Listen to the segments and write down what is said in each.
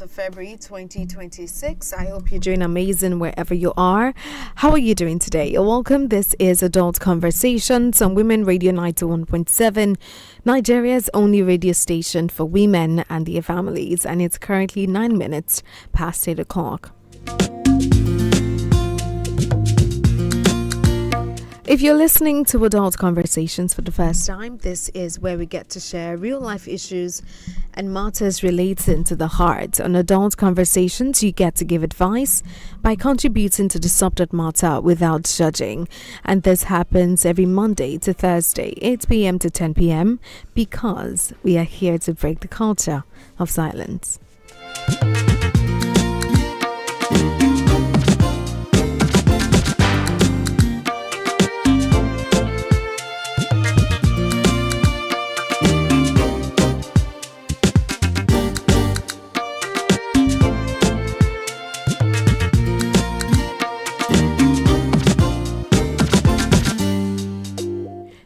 of February 2026. I hope you're doing amazing wherever you are. How are you doing today? You're welcome. This is Adult Conversations on Women Radio 91.7, Nigeria's only radio station for women and their families. And it's currently 9 minutes past 8 o'clock. If you're listening to Adult Conversations for the first time, this is where we get to share real life issues and matters relating to the heart. On Adult Conversations, you get to give advice by contributing to the subject matter without judging. And this happens every Monday to Thursday, 8 p.m. to 10 p.m. because we are here to break the culture of silence.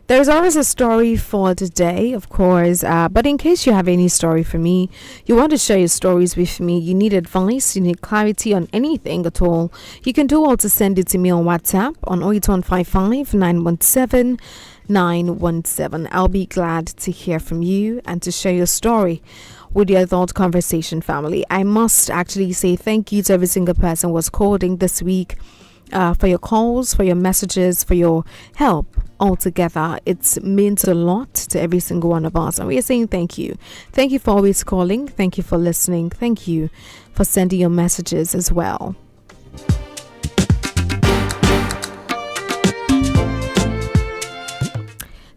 There's always a story for today, of course, but in case you have any story for me, you want to share your stories with me, you need advice, you need clarity on anything at all, you can do all to send it to me on WhatsApp on 08155 917 917. I'll be glad to hear from you and to share your story with your Adult Conversation family. I must actually say thank you to every single person who was calling this week. For your calls, for your messages, for your help altogether. It means a lot to every single one of us. And we are saying thank you. Thank you for always calling. Thank you for listening. Thank you for sending your messages as well.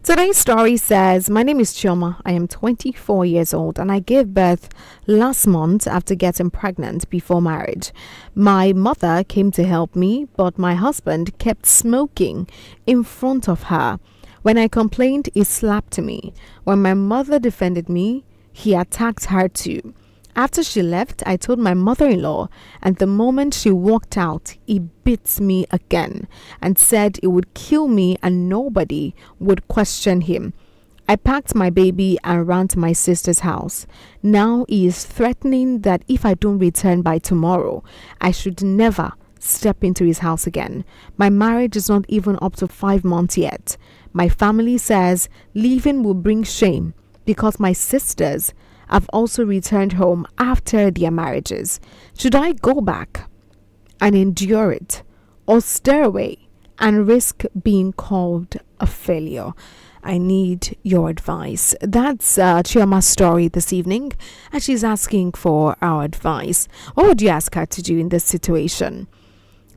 Today's story says, my name is Chioma. I am 24 years old and I gave birth last month after getting pregnant before marriage. My mother came to help me, but my husband kept smoking in front of her. When I complained, he slapped me. When my mother defended me, he attacked her too. After she left, I told my mother-in-law, and the moment she walked out, he beat me again and said he would kill me and nobody would question him. I packed my baby and ran to my sister's house. Now he is threatening that if I don't return by tomorrow, I should never step into his house again. My marriage is not even up to 5 months yet. My family says leaving will bring shame because my sisters have also returned home after their marriages. Should I go back and endure it or stay away and risk being called a failure? I need your advice. That's Chioma's story this evening, and she's asking for our advice. What would you ask her to do in this situation?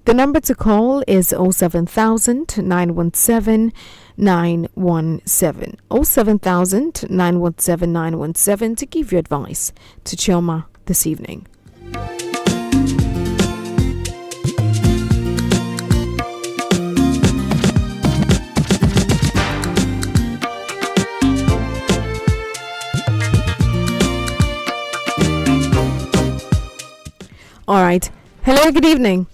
The number to call is 07000 917 917. 07000 917 917 to give you advice to Chioma this evening. All right. Hello, good evening.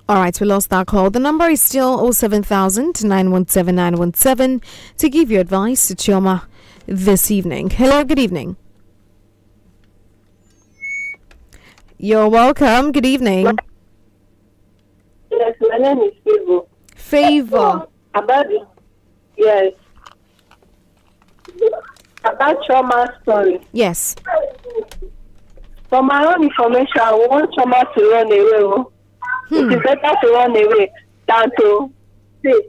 All right, we lost that call. The number is still 07000 917 917 to give you advice to Chioma this evening. Hello, good evening. You're welcome. Good evening. Yes, my name is Favor. Favor. Yes. About Chioma's story. Yes. For my own information, I want Chioma to run away. It is better to run away than to stay.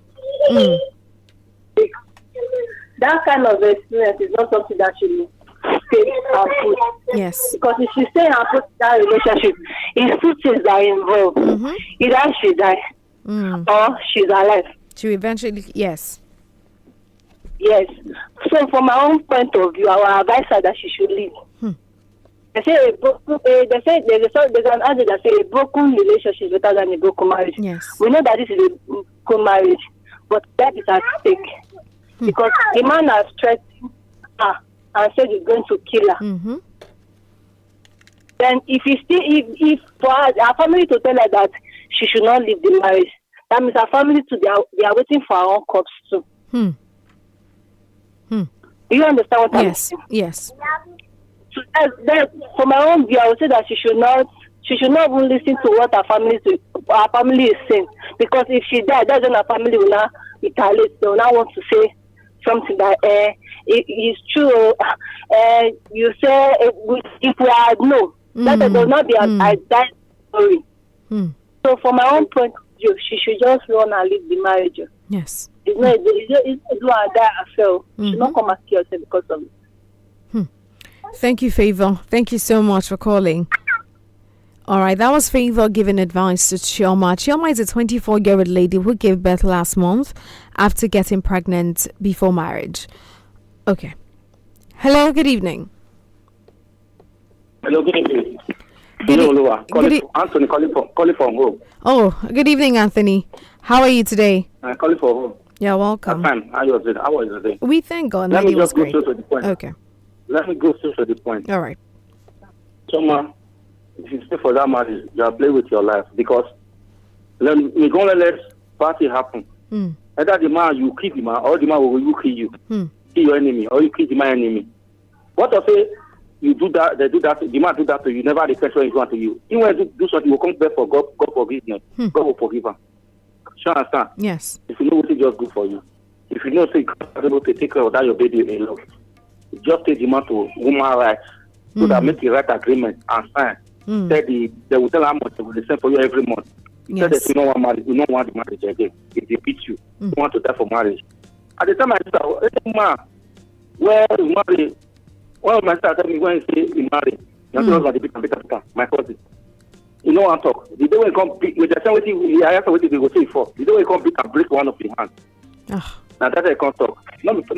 That kind of experience is not something that she stay and put. Yes. Because if she stay and put that relationship, it's 2 things that are involved. Either she die or she's alive. She eventually, yes. Yes. So from my own point of view, I will advise her that she should leave. They say there's an adage that say a broken relationship is better than a broken marriage. Yes. We know that this is a broken marriage, but that is at stake because the man has threatened her and said he's going to kill her. Then if for her family to tell her that she should not leave the marriage, that means her family too they are waiting for her own corpse too. Do you understand what I'm saying? Yes. So that for my own view, I would say that she should not even listen to what her family is saying, because if she died, that's when her family will now retaliate. They will now want to say something that it's true. You say if we had no, that will not be a died story. So from my own point of view, she should just run and leave the marriage. Yes. It's not do and die herself. She should not come and kill herself because of it. Thank you, Favor. Thank you so much for calling. All right, that was Favor giving advice to Chioma. Chioma is a 24-year-old lady who gave birth last month after getting pregnant before marriage. Okay. Hello, good evening. Hello, good evening. Anthony calling from home. Oh, good evening, Anthony. How are you today? I'm calling from home. You're welcome. I'm fine. How was your day? We thank God. Let me just go great. straight to the point. Okay. Let me go straight to the point. All right. Chioma, if you stay for that marriage, you are playing with your life, because we're going to let party happen. Either the man, you kill the man, or the man will kill you. Kill your enemy, or you kill the man enemy. What if you do that, they do that, the man do that to you, never request what he want to you. Even when you do something, you will come back for God forgiveness. God will forgive him. You understand? Yes. If you know what is just good for you. If you know say you are able to take care of that your baby alone, just take the man to woman rights, so that make the right agreement and sign. They will tell how much they will send for you every month. Yes. Tell that you don't want marriage, you don't want the marriage again. If they beat you, you want to die for marriage. At the time I said, hey, man, where you marry, one of my sister tell me when he say he marry, you have to know the beat, my cousin. You know what I'm talking. The day when he come beat, with the same way I asked what they go say for. The day when he come beat and break one of his hands. Now that's a can't talk. Not be to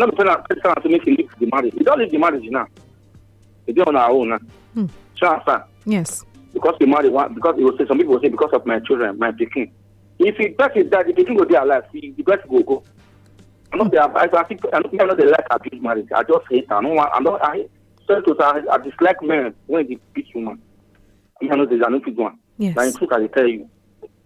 make him leave the marriage. You don't leave the marriage now. You do on our own now. Sure. Yes. Because we married one, because it will say, some people will say because of my children, my picking. If it that is that, the picking will be alive, the best will go. I'm not the like abuse marriage. I just hate her. I dislike men when they beat women. I know there's an one. Yes. Now in truth, I tell you.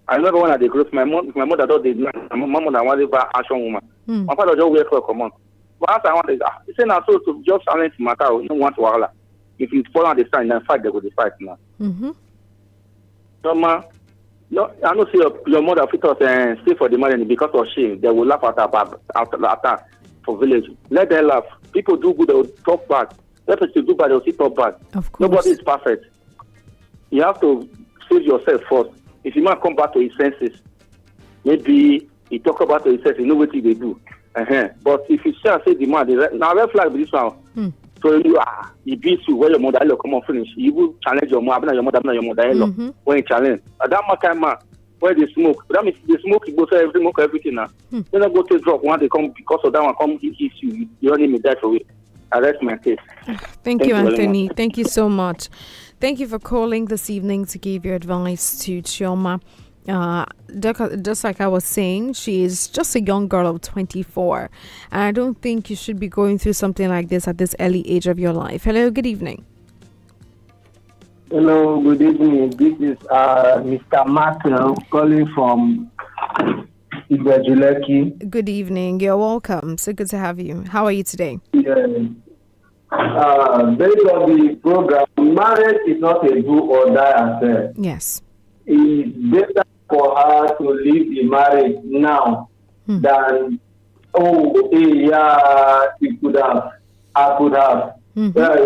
I remember when I did growth, my mother does this. My mother wanted to action woman. My father just wait for a command. But after I wanted, he said now so to just silence matter. You don't want to wahala. If you follow the sign and fight, they will fight now. So ma, no, I don't see your mother fit us and stay for the money because of shame. They will laugh at her for village. Let them laugh. People do good, they will talk bad. Let people do bad, they will see talk bad. Of course. Nobody is perfect. You have to save yourself first. If you might come back to his senses, maybe he talk about his senses, you know what he do. But if you say the man, now red flag with this one. So he beats you where your mother come on finish. You will challenge your mother, your mother. When you challenge. At that time, man, where they smoke. That means they smoke, you go say everything now. Then I go to drop one, they come because of that one, come hit you. You don't need me that away. I rest my case. Thank you, Anthony. Thank you so much. Thank you for calling this evening to give your advice to Chioma. Just like I was saying, she is just a young girl of 24. And I don't think you should be going through something like this at this early age of your life. Hello, good evening. Hello, good evening. This is Mr. Martel calling from Ibejuleki. Good evening. You're welcome. So good to have you. How are you today? Yeah. Based on the program, marriage is not a do or die affair. Yes. It's better for her to leave the marriage now than, I could have.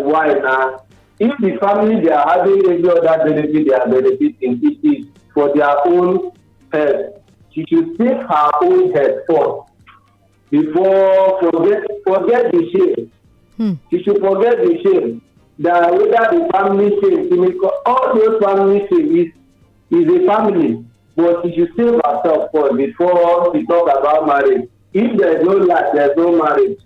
Why now? If the family they are having every other benefit they are benefiting, it is for their own head. She should take her own head first before forget the shame. She should forget the shame. That whether the family shame, all those family shame is a family, but she should save herself first before she talk about marriage. If there's no life, there's no marriage.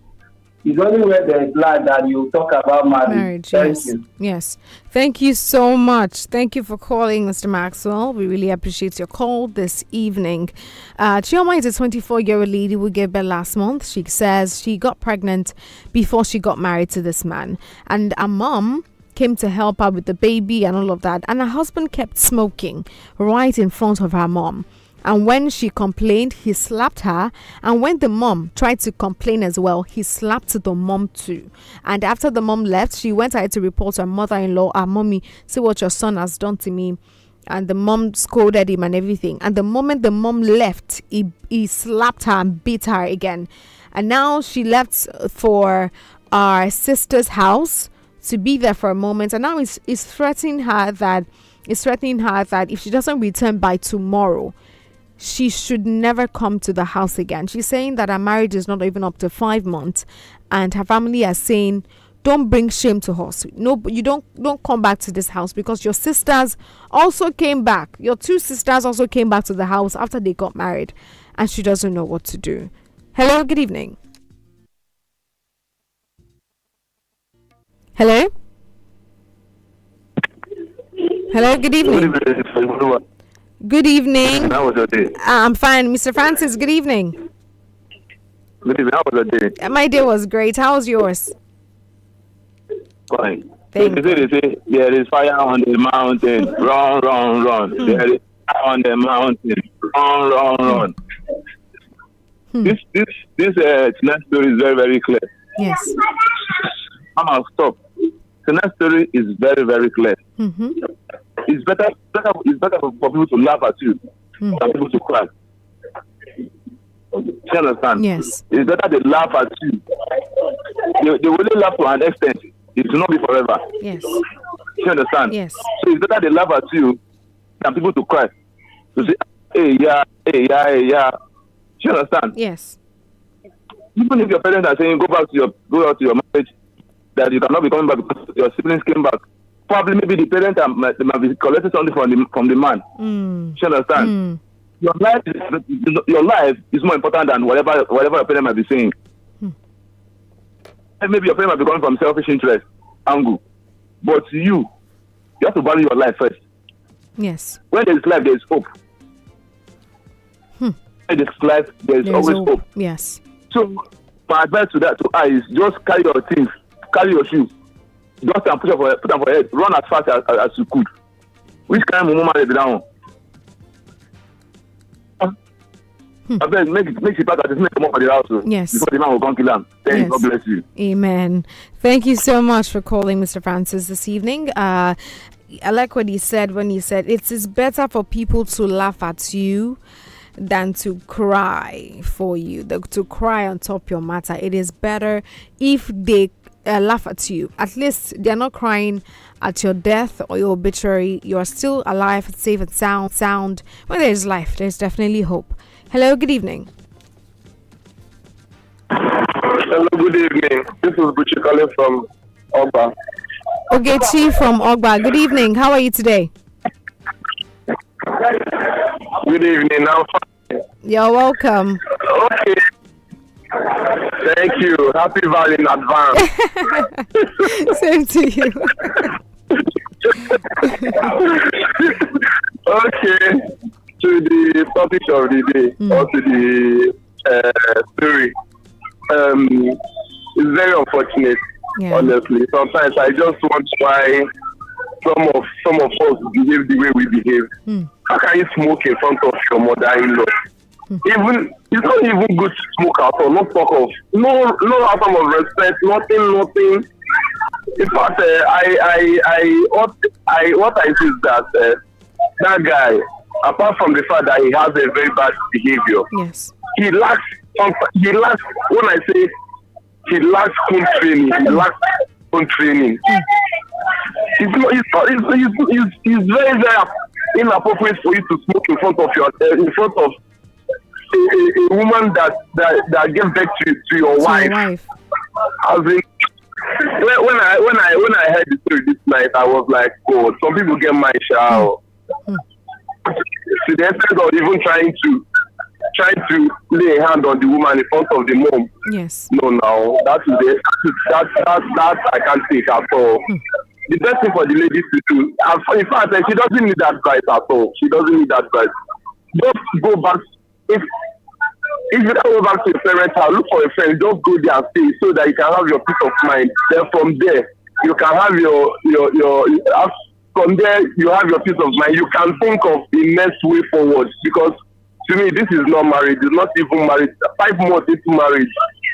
It's only when there's life that you talk about marriage. Thank you. Yes. Thank you so much. Thank you for calling, Mr. Maxwell. We really appreciate your call this evening. Chioma is a 24-year-old lady who gave birth last month. She says she got pregnant before she got married to this man. And her mom came to help her with the baby and all of that. And her husband kept smoking right in front of her mom. And when she complained, he slapped her. And when the mom tried to complain as well, he slapped the mom too. And after the mom left, she went ahead to report her mother-in-law, her mommy, see what your son has done to me. And the mom scolded him and everything. And the moment the mom left, he slapped her and beat her again. And now she left for our sister's house to be there for a moment. And now he's threatening her that if she doesn't return by tomorrow, she should never come to the house again. She's saying that her marriage is not even up to 5 months, and her family are saying, don't bring shame to us. No, you don't come back to this house, because your sisters also came back. Your 2 sisters also came back to the house after they got married, and she doesn't know what to do. Hello, good evening. Hello? Hello, good evening. Good evening. How was your day? I'm fine. Mr. Francis, good evening. Good evening. How was your day? My day was great. How was yours? Fine. Thank They say there is fire on the mountain. Run, run, run. There is fire on the mountain. Run, run, run. This tonight's story is very, very clear. Yes. Mama, stop. Tonight's story is very, very clear. Mm-hmm. It's better for people to laugh at you than people to cry. You understand? Yes. It's better they laugh at you. They will only laugh to an extent. It will not be forever. Yes. You understand? Yes. So it's better they laugh at you than people to cry. To say, hey, yeah, hey, yeah, hey, yeah. You understand? Yes. Even if your parents are saying go out to your marriage, that you cannot be coming back because your siblings came back. Probably maybe the parents might be collecting something from the man. You understand? Your life is more important than whatever your parents might be saying. And maybe your parents might be coming from selfish interest angle, but you have to value your life first. Yes. When there is life, there is hope. When there is life, there is always hope. Yes. So my advice to her is just carry your things, carry your shoes, just and put them for head, run as fast as you could. Which kind of moment is down? I bet make it part of make more for the house. Yes. Before the man will come kill him. Then Yes. God bless you. Amen. Thank you so much for calling, Mr. Francis, this evening. I like what he said when he said it is better for people to laugh at you than to cry for you, to cry on top your matter. It is better if they laugh at you. At least they're not crying at your death or your obituary. You're still alive, safe and sound. When there's life, there's definitely hope. Hello, good evening. Hello, good evening. This is Buchi calling from Ogba. Ogechi from Ogba. Good evening. How are you today? Good evening. I'm fine. You're welcome. Okay. Thank you. Happy Valley in advance. Same to you. Okay. To the topic of the day, or to the story. It's very unfortunate, honestly. Sometimes I just want why some of us behave the way we behave. How can you smoke in front of your mother-in-law? Even it's not even good to smoke at all. Not talk of no atom of respect. Nothing. In fact, what I see is that that guy, apart from the fact that he has a very bad behavior, Yes. he lacks. When I say he lacks home training, he lacks home training. It's very, very inappropriate for you to smoke in front of a woman that gave birth to your wife. As in, when I heard the story this night, I was like, oh, some people get my shower. To the extent of even trying to lay a hand on the woman in front of the mom. Yes. No, that I can't take at all. The best thing for the ladies to do, in fact, she doesn't need that advice at all. She doesn't need that advice. Just go back. If you don't go back to your parents' house, look for a friend. Just go there and stay so that you can have your peace of mind. Then from there, you can have from there you have your peace of mind. You can think of the next way forward, because To me, this is not marriage. It's not even marriage. 5 months into marriage,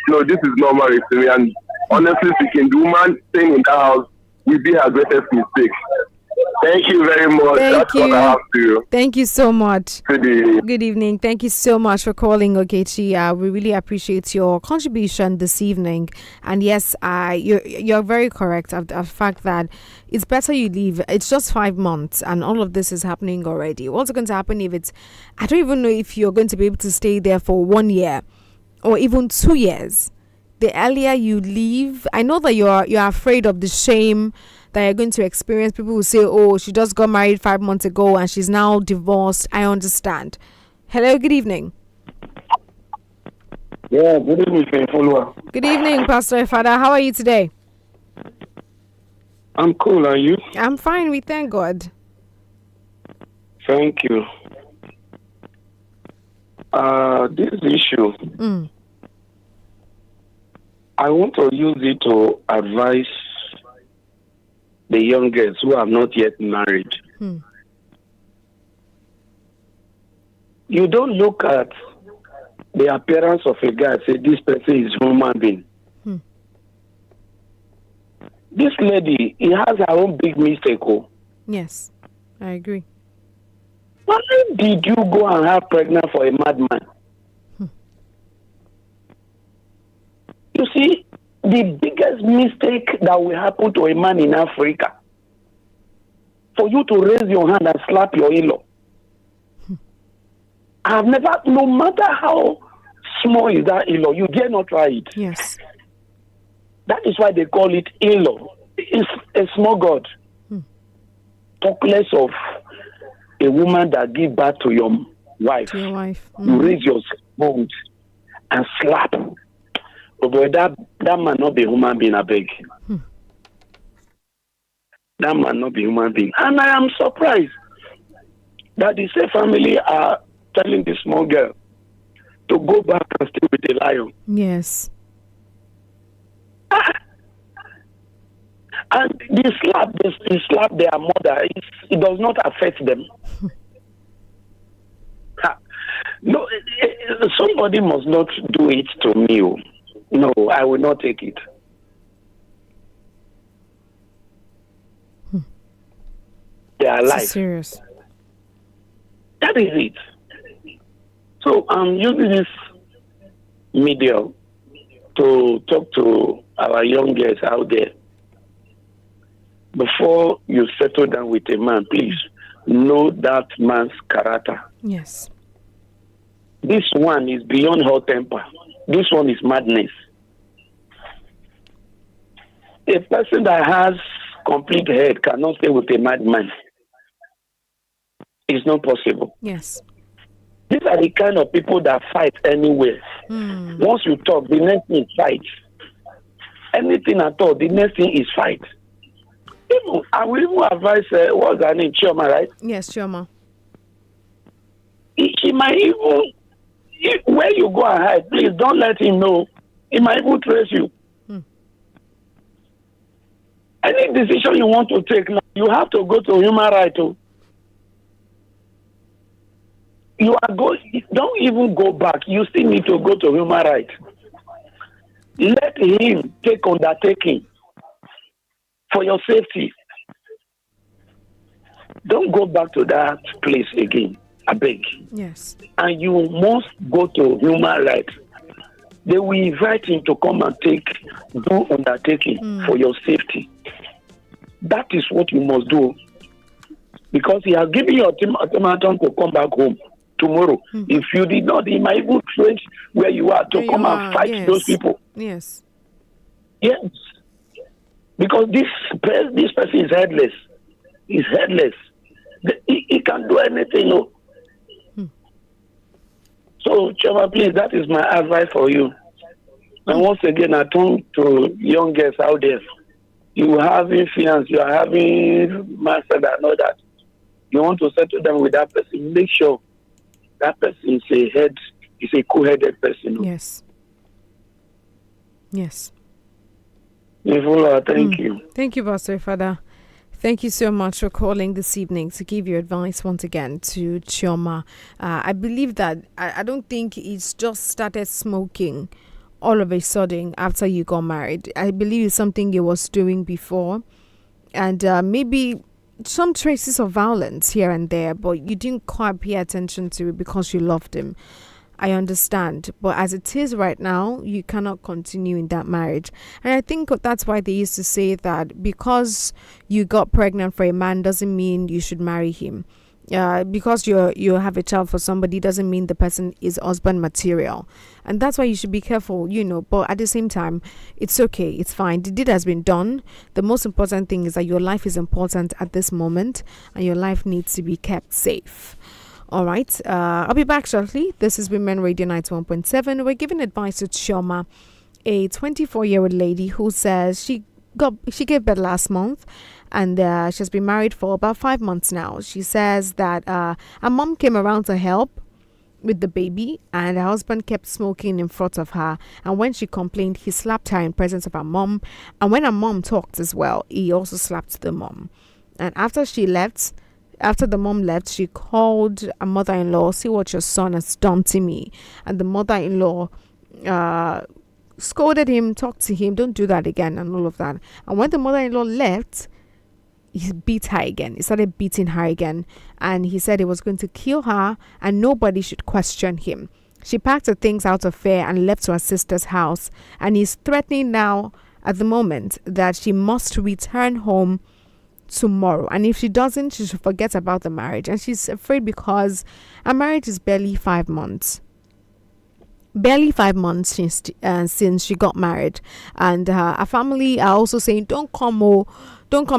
no, this is not marriage to me. And honestly speaking, the woman staying in that house will be her greatest mistake. Thank you very much. That's what I have to. Thank you so much. Good evening. Thank you so much for calling, Ogechi. We really appreciate your contribution this evening. And yes, you're very correct of the fact that it's better you leave. It's just 5 months and all of this is happening already. What's going to happen if it's, I don't even know if you're going to be able to stay there for 1 year or even 2 years. The earlier you leave, I know that you're afraid of the shame that you're going to experience. People will say, oh, she just got married 5 months ago and she's now divorced. I understand. Hello, good evening. Yeah, good evening, follower. Good evening, Pastor Father. How are you today? I'm cool, are you? I'm fine, we thank God. Thank you. This issue, I want to use it to advise the young girls who are not yet married. You don't look at the appearance of a guy and say this person is human being. This lady, he has her own big mistake. Oh. Yes, I agree. Why did you go and have pregnant for a madman? You see, the biggest mistake that will happen to a man in Africa, for you to raise your hand and slap your in-law. I've never, no matter how small is that in-law, you dare not try it. Yes. That is why they call it in-law. It's a small god. Talk less of a woman that give birth to your wife. You raise your hand and slap. Oh boy, that man not be human being, I beg. That man not be human being. And I am surprised that the same family are telling the small girl to go back and stay with the lion. Yes. And they slap their mother. It does not affect them. No, somebody must not do it to me. No, I will not take it. They are alive. Serious. That is it. So I'm using this media to talk to our young girls out there. Before you settle down with a man, please know that man's character. Yes. This one is beyond hot temper. This one is madness. A person that has complete head cannot stay with a madman. It's not possible. Yes. These are the kind of people that fight anywhere. Once you talk, the next thing is fight. Anything at all, the next thing is fight. I will even advise, what's her name, Chioma, right? Yes, Chioma. He might even, where you go and hide, please don't let him know. He might even trace you. Any decision you want to take now, you have to go to human rights. Don't even go back. You still need to go to human rights. Let him take undertaking for your safety. Don't go back to that place again. I beg. Yes. And you must go to human rights. They will invite him to come and do undertaking for your safety. That is what you must do. Because he has given you ultimatum to come back home tomorrow. If you did not, he might even trace where you are to come and fight those people. Yes. Yes. Because this person is headless. He's headless. He can do anything. No? So, Chioma, please, that is my advice for you. And once again, I turn to young girls out there. You are having fiance, you are having master that know that. You want to settle down with that person, make sure that person is a cool-headed person. No? Yes. Yes. Thank you. Thank you, Pastor Father. Thank you so much for calling this evening to give your advice once again to Chioma. I believe that I don't think it's just started smoking all of a sudden after you got married. I believe it's something you was doing before, and maybe some traces of violence here and there, but you didn't quite pay attention to it because you loved him. I understand, but as it is right now, you cannot continue in that marriage. And I think that's why they used to say that because you got pregnant for a man doesn't mean you should marry him. Because you have a child for somebody doesn't mean the person is husband material. And that's why you should be careful, but at the same time, it's okay, it's fine. The deed has been done. The most important thing is that your life is important at this moment and your life needs to be kept safe. All right, I'll be back shortly. This is Women Radio 91.7. We're giving advice to Chioma, a 24-year-old lady who says she gave birth last month, and she's been married for about 5 months now. She says that her mom came around to help with the baby, and her husband kept smoking in front of her. And when she complained, he slapped her in presence of her mom. And when her mom talked as well, he also slapped the mom. And after the mom left, she called a mother-in-law, see what your son has done to me. And the mother-in-law scolded him, talked to him, don't do that again, and all of that. And when the mother-in-law left, he beat her again. He started beating her again. And he said he was going to kill her and nobody should question him. She packed her things out of fear and left to her sister's house. And he's threatening now at the moment that she must return home tomorrow, and if she doesn't, she should forget about the marriage. And she's afraid because her marriage is barely 5 months since she got married, and her family are also saying don't come,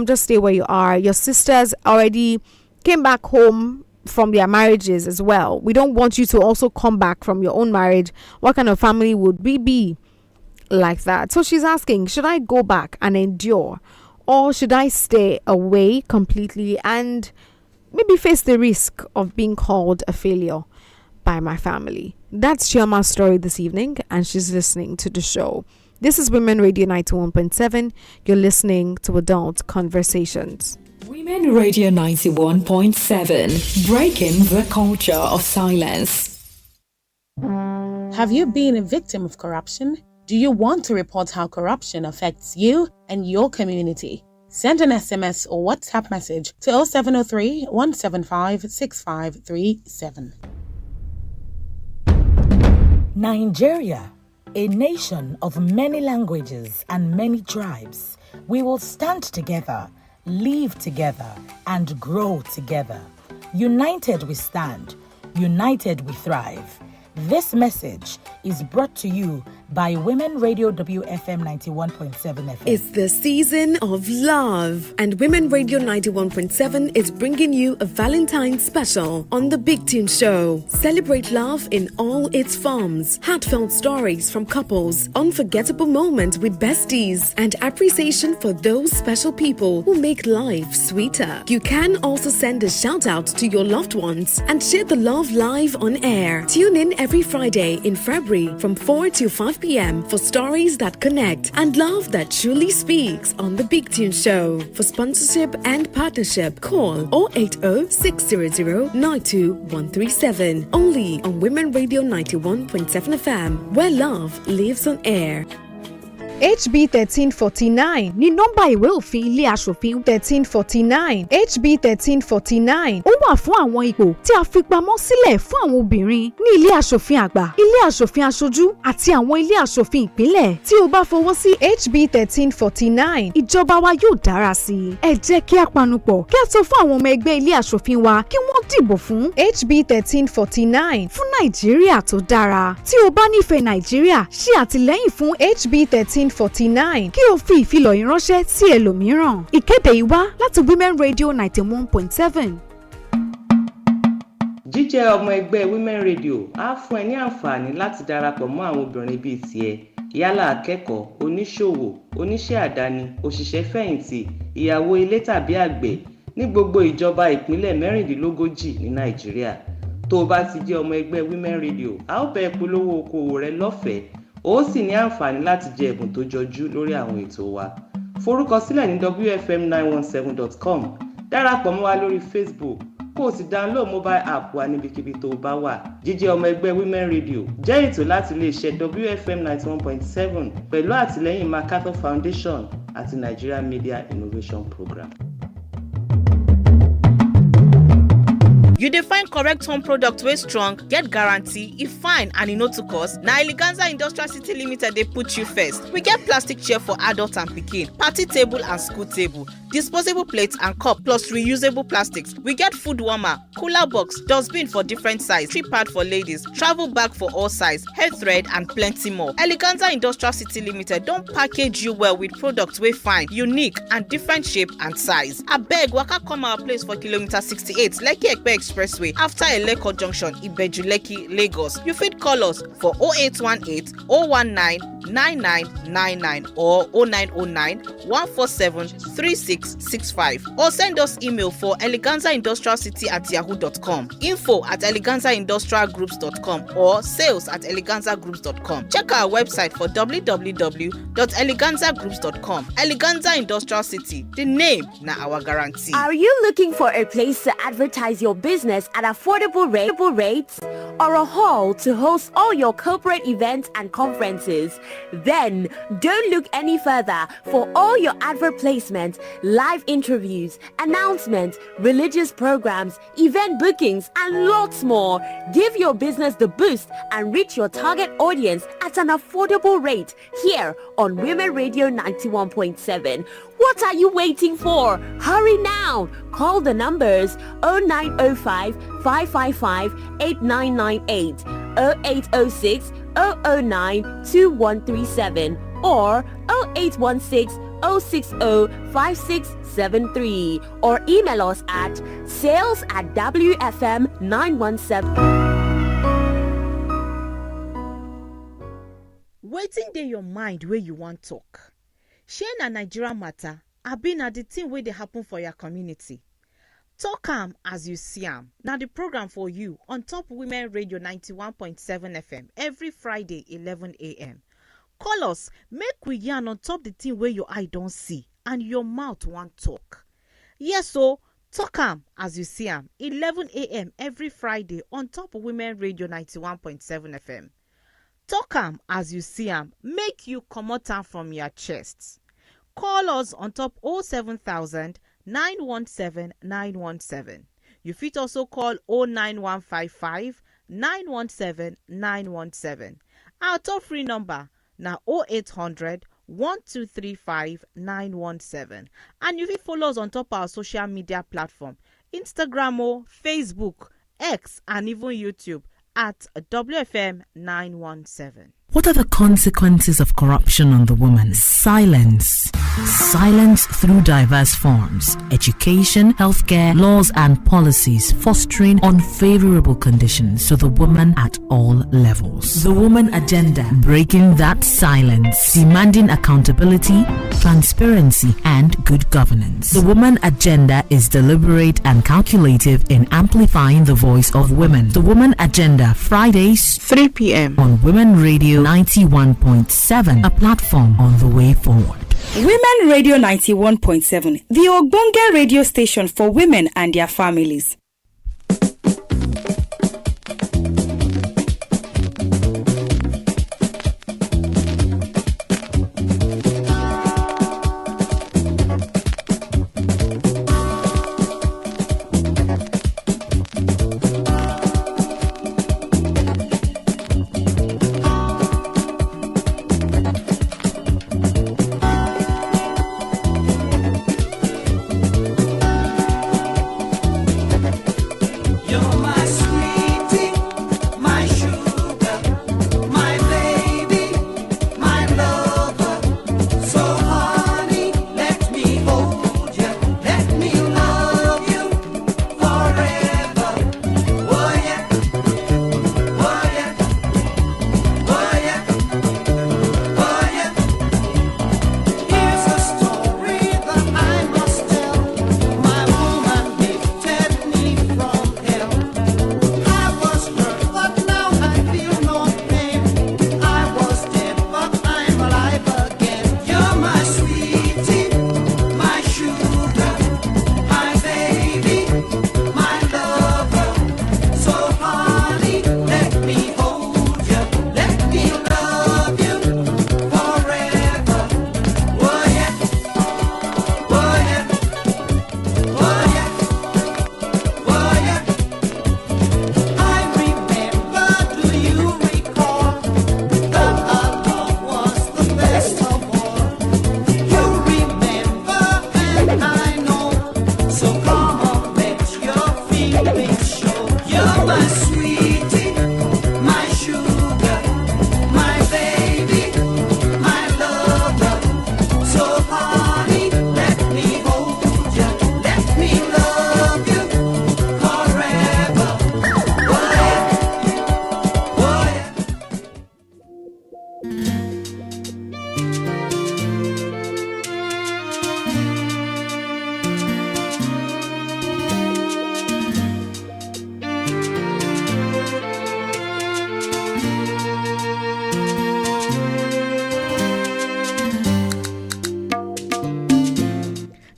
just stay where you are. Your sisters already came back home from their marriages as well. We don't want you to also come back from your own marriage. What kind of family would we be like that? So she's asking, should I go back and endure, or should I stay away completely and maybe face the risk of being called a failure by my family? That's Chioma's story this evening, and she's listening to the show. This is Women Radio 91.7. You're listening to Adult Conversations. Women Radio 91.7, breaking the culture of silence. Have you been a victim of corruption? Do you want to report how corruption affects you and your community? Send an SMS or WhatsApp message to 0703 175 6537. Nigeria, a nation of many languages and many tribes. We will stand together, live together, and grow together. United we stand, united we thrive. This message is brought to you by Women Radio WFM 91.7 FM. It's the season of love, and Women Radio 91.7 is bringing you a Valentine's special on The Big Tune Show. Celebrate love in all its forms. Heartfelt stories from couples, unforgettable moments with besties, and appreciation for those special people who make life sweeter. You can also send a shout out to your loved ones and share the love live on air. Tune in every Friday in February from 4 to 5 p.m. for stories that connect and love that truly speaks on The Big Tune Show. For sponsorship and partnership, call 080-600-92137. Only on Women Radio 91.7 FM, where love lives on air. HB 1349 ní nọ́mbà ìwé òfin ilé aṣòfin 1349. HB 1349 ó wà fún àwọn ipò tí a fi pamọ́ sílẹ̀ fún àwọn obìnrin ní ilé aṣòfin àgbà, ilé aṣòfin aṣojú àti àwọn ilé aṣòfin ìpínlẹ̀. Tí o bá fọwọ́ sí HB 1349, ìjọba wa yóò dára sí i. Ẹ jẹ́ kí a panupọ̀ kí a sọ fún àwọn ọmọ ẹgbẹ́ ilé aṣòfin wa kí wọ́n dìbò fún HB 1349 fún Nàìjíríà tó dára. Tí o bá nífẹ̀ẹ́ Nàìjíríà, ṣe àtìlẹ́yìn fún HB 1349 kí o fi ìfilọ̀ ìránṣẹ́ sí ẹlòmíràn. Ìkéde yìí wá láti Women Radio 91.7. Jíjẹ́ ọmọ ẹgbẹ́ Women Radio á fún ẹ ní àǹfààní láti darapọ̀ mọ́ àwọn obìnrin bíi tiẹ̀, yálà akẹ́kọ̀ọ́, oníṣòwò, oníṣẹ́ àdáni, òṣìṣẹ́ fẹ̀yìntì, ìyàwó ilé tàbí àgbẹ̀ ní gbogbo ìjọba ìpínlẹ̀ 36 ní Nàìjíríà. Tó o bá ti jẹ́ ọmọ ẹgbẹ́ Women Radio, a ó bẹ̀ polówó okòwò rẹ lọ́fẹ̀ẹ́. Ó sì ní àǹfààní láti jẹ ẹ̀bùn tó jọjú lórí àwọn ètò wa. forúkọsílẹ̀ ní wfm917.com. Darapọ̀ mọ́ wa lórí Facebook kó o sì download mobile app wa níbikíbi tó o bá wà. Jíjẹ́ ọmọ ẹgbẹ́ Women Radio jẹ́ ètò láti iléeṣẹ́ WFM 91.7 pẹ̀lú àtìlẹ́yìn MacArthur Foundation àti Nigeria Media Innovation Program. You define correct home product wey strong, get guarantee, e fine and e no too cost. Na Eleganza Industrial City Limited dey put you first. We get plastic chair for adult and pikin, party table and school table, disposable plates and cup plus reusable plastics. We get food warmer, cooler box, dustbin for different size, tree pad for ladies, travel bag for all size, hair thread and plenty more. Eleganza Industrial City Limited don package you well with products wey fine, unique and different shape and size. Abeg waka come our place for kilometer 68 Lekki Epe Expressway after Eleko Junction, Ibeju Lekki, Lagos. You fit call us for 0818 019 9999 or 0909 147 3665 or send us email for eleganzaindustrialcity@yahoo.com, info@eleganzaindustrialgroups.com or sales@eleganzagroups.com. Check our website for www.eleganzagroups.com. Eleganza Industrial City, the name na our guarantee. Are you looking for a place to advertise your business at affordable rates or a hall to host all your corporate events and conferences? Then don't look any further for all your advert placements, live interviews, announcements, religious programs, event bookings, and lots more. Give your business the boost and reach your target audience at an affordable rate here on Women Radio 91.7. What are you waiting for? Hurry now! Call the numbers 0905 555 8998, 0806 009 2137 or 0816 060 5673 or email us at sales@wfm917. Wetin dey your mind wey you wan talk? Shey na Nigeria matter, abi na the thing wey dey happen for your community? Talk am as you see am. Na the program for you on top Women Radio 91.7 FM every Friday 11 a.m. Call us, make we yarn on top the thing wey your eye don see and your mouth wan talk. Yes, so talk am as you see am 11 a.m. every Friday on top Women Radio 91.7 FM. Talk am as you see am, make you comot am from your chest. Call us on top 07000 917 917. You fit also call 09155 917 917. Our toll free number na 0800 1235 917. And you fit follow us on top our social media platform, Instagram, Facebook, X, and even YouTube at WFM 917. What are the consequences of corruption on the woman? Silence. Silence through diverse forms. Education, healthcare, laws and policies fostering unfavorable conditions to the woman at all levels. The woman agenda. Breaking that silence. Demanding accountability, transparency and good governance. The woman agenda is deliberate and calculative in amplifying the voice of women. The woman agenda, Fridays 3 p.m. on Women Radio 91.7, a platform on the way forward. Women Radio 91.7, the Ogbonge radio station for women and their families.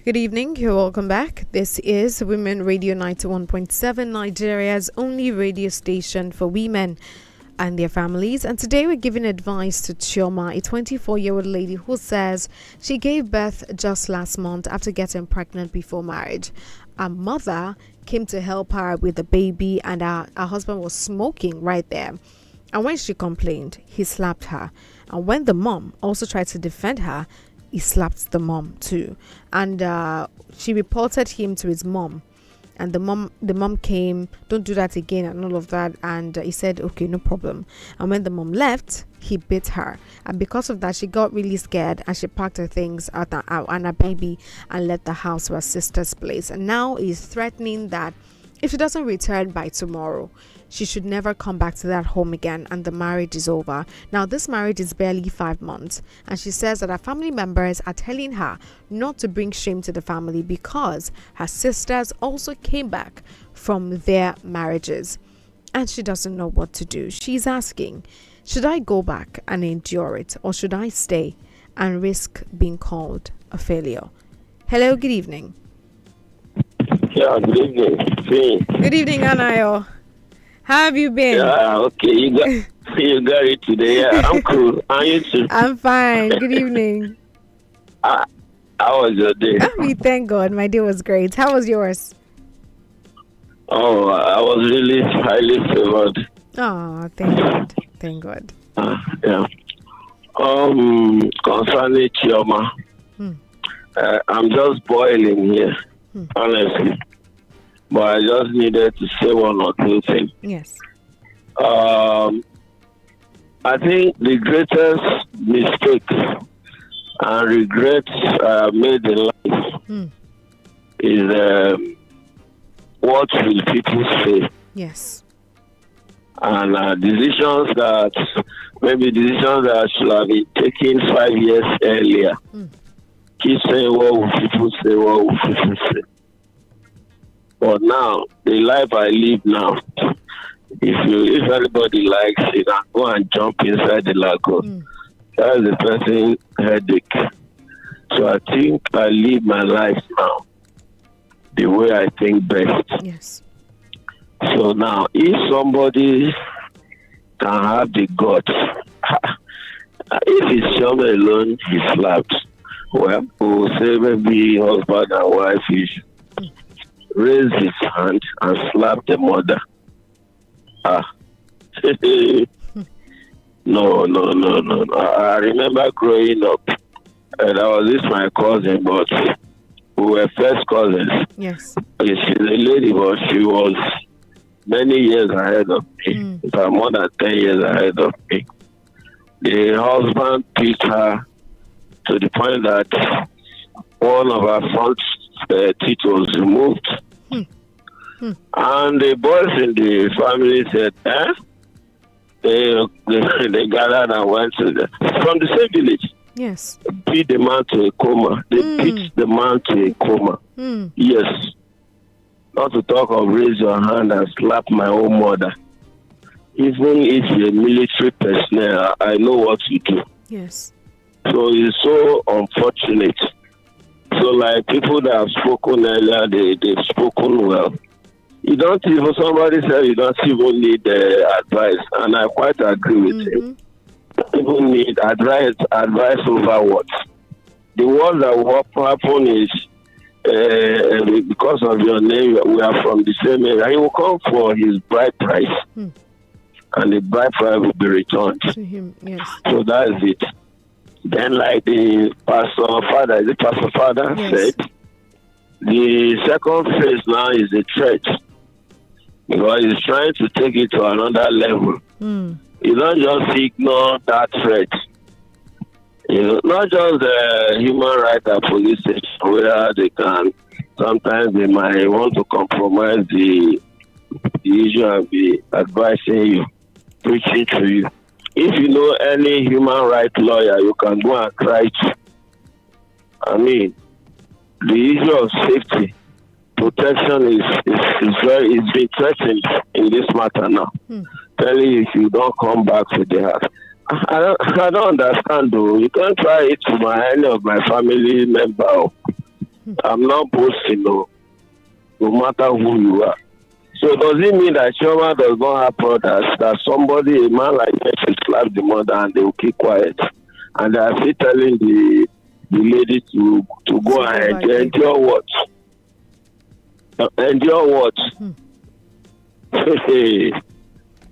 Good evening, you're welcome back. This is Women Radio 91.7, Nigeria's only radio station for women and their families. And today we're giving advice to Chioma, a 24-year-old lady who says she gave birth just last month after getting pregnant before marriage. Her mother came to help her with the baby, and her husband was smoking right there. And when she complained, he slapped her. And when the mom also tried to defend her, he slapped the mom too. And she reported him to his mom. And the mom came, don't do that again and all of that. And he said, okay, no problem. And when the mom left, he beat her. And because of that, she got really scared and she packed her things out and her baby and left the house to her sister's place. And now he's threatening that if she doesn't return by tomorrow, she should never come back to that home again and the marriage is over. Now, this marriage is barely 5 months, and she says that her family members are telling her not to bring shame to the family because her sisters also came back from their marriages and she doesn't know what to do. She's asking, should I go back and endure it, or should I stay and risk being called a failure? Hello, good evening. Yeah, good evening. Good evening, Anayo. How have you been? Yeah, okay, you got it today. Yeah, I'm cool. And you too? I'm fine. Good evening. How was your day? Thank God. My day was great. How was yours? Oh, I was really highly favored. Oh, thank God. Thank God. Yeah. Concerning Chioma, I'm just boiling here, honestly. But I just needed to say one or two things. Yes. I think the greatest mistake and regrets made in life is what will people say? Yes. And decisions that should have been taken 5 years earlier. Keep saying what will people say, what will people say. But now, the life I live now, if anybody likes it, I go and jump inside the lagoon. That's the person's headache. So I think I live my life now the way I think best. Yes. So now, if somebody can have the guts, if it's Chioma alone, he slapped. Well, we'll say maybe husband and wife raise his hand and slap the mother. No. I remember growing up, and I was with my cousin, but we were first cousins. Yes. She's a lady, but she was many years ahead of me. More than 10 years ahead of me. The husband beat her to the point that one of her front teeth was removed. And the boys in the family said, They gathered and went from the same village. Yes. Beat the man to a coma. They beat the man to a coma. Yes. Not to talk of raise your hand and slap my own mother. Even if you're a military personnel, I know what you do. Yes. So it's so unfortunate. So like people that have spoken earlier, they've spoken well. You don't even, somebody said you don't even need advice, and I quite agree with him. You don't need advice over what? The worst that will happen is because of your name, we are from the same area. He will come for his bride price, and the bride price will be returned to him. Yes. So that is it. Then, like the pastor father said, the second phase now is the church, because he's trying to take it to another level. You don't just ignore that threat. You know, not just the human rights and police station where they can, sometimes they might want to compromise the issue and be advising you, preaching to you. If you know any human rights lawyer, you can go and cry to. I mean, the issue of safety, protection is being threatened in this matter now. Telling you if you don't come back to the house. I don't understand though. You can't try it to any of my family member. I'm not boasting, no matter who you are. So does it mean that Chioma does not have brothers? That somebody, a man like that, should slap the mother and they will keep quiet, and they are still telling the lady to go ahead, endure what? Endure what?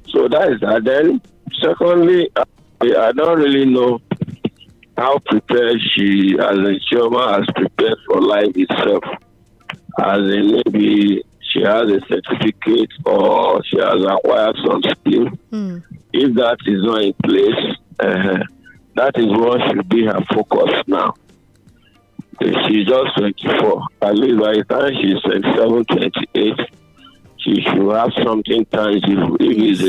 So that is that. Then, secondly, I don't really know how prepared she, as in Chioma, has prepared for life itself. As in maybe she has a certificate or she has acquired some skill. If that is not in place, that is what should be her focus now. She's just 24. At least by the time she's 27, 28, she should have something tangible. If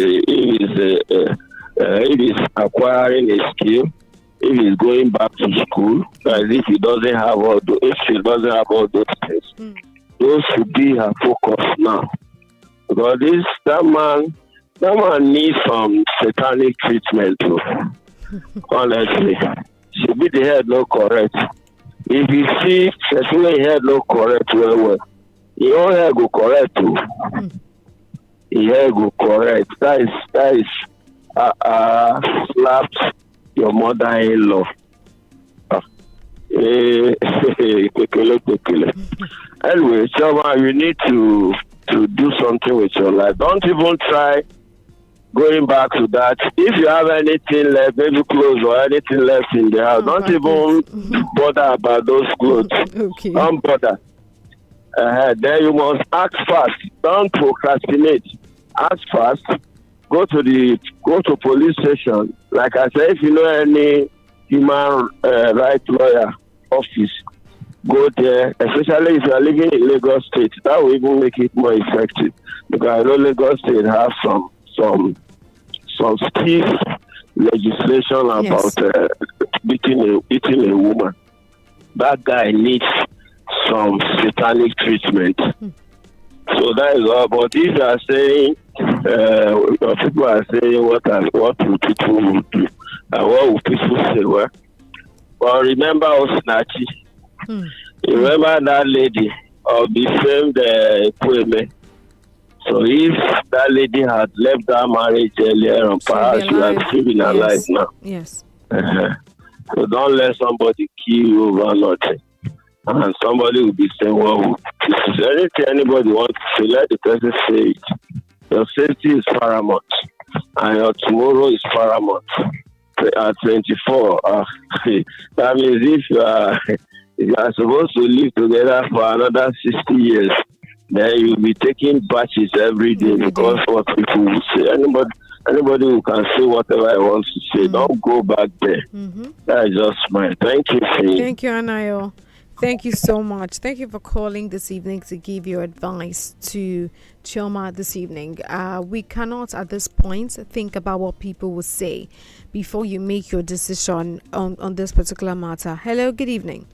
it's acquiring a skill, if he's going back to school, as if he doesn't have all those, if she doesn't have all those things, those should be her focus now. Because that man needs some satanic treatment too. Honestly, should be the head not correct. If you see the head not correct, well, your hair go correct too. Your hair go correct. That is slapped your mother-in-law. Anyway, Chioma, you need to do something with your life. Don't even try going back to that. If you have anything left, maybe clothes or anything left in the house, don't even bother about those clothes. Okay. Don't bother. Then you must act fast. Don't procrastinate. Act fast. Go to police station. Like I said, if you know any human rights lawyer office, go there. Especially if you are living in Lagos State, that will even make it more effective. Because I know Lagos State has some stiff legislation about beating a woman. That guy needs some satanic treatment. So that is all. But if you are saying, people are saying, what will people do? And what will people say? Well, remember Osinachi. Remember that lady of the famed Kweme. So if that lady had left that marriage earlier on, perhaps she would have still been alive now. Yes. So don't let somebody kill you over nothing. And somebody will be saying, well, if there's anything anybody wants to say, let the person say it. Your safety is paramount. And your tomorrow is paramount. At 24, that means if you are supposed to live together for another 60 years, then you'll be taking batches every day because what people will say. Anybody who can say whatever I want to say, don't go back there. That is just mine. Thank you, Fee. Thank you, Anayo. Thank you so much. Thank you for calling this evening to give your advice to Chioma this evening. We cannot at this point think about what people will say before you make your decision on this particular matter. Hello, good evening.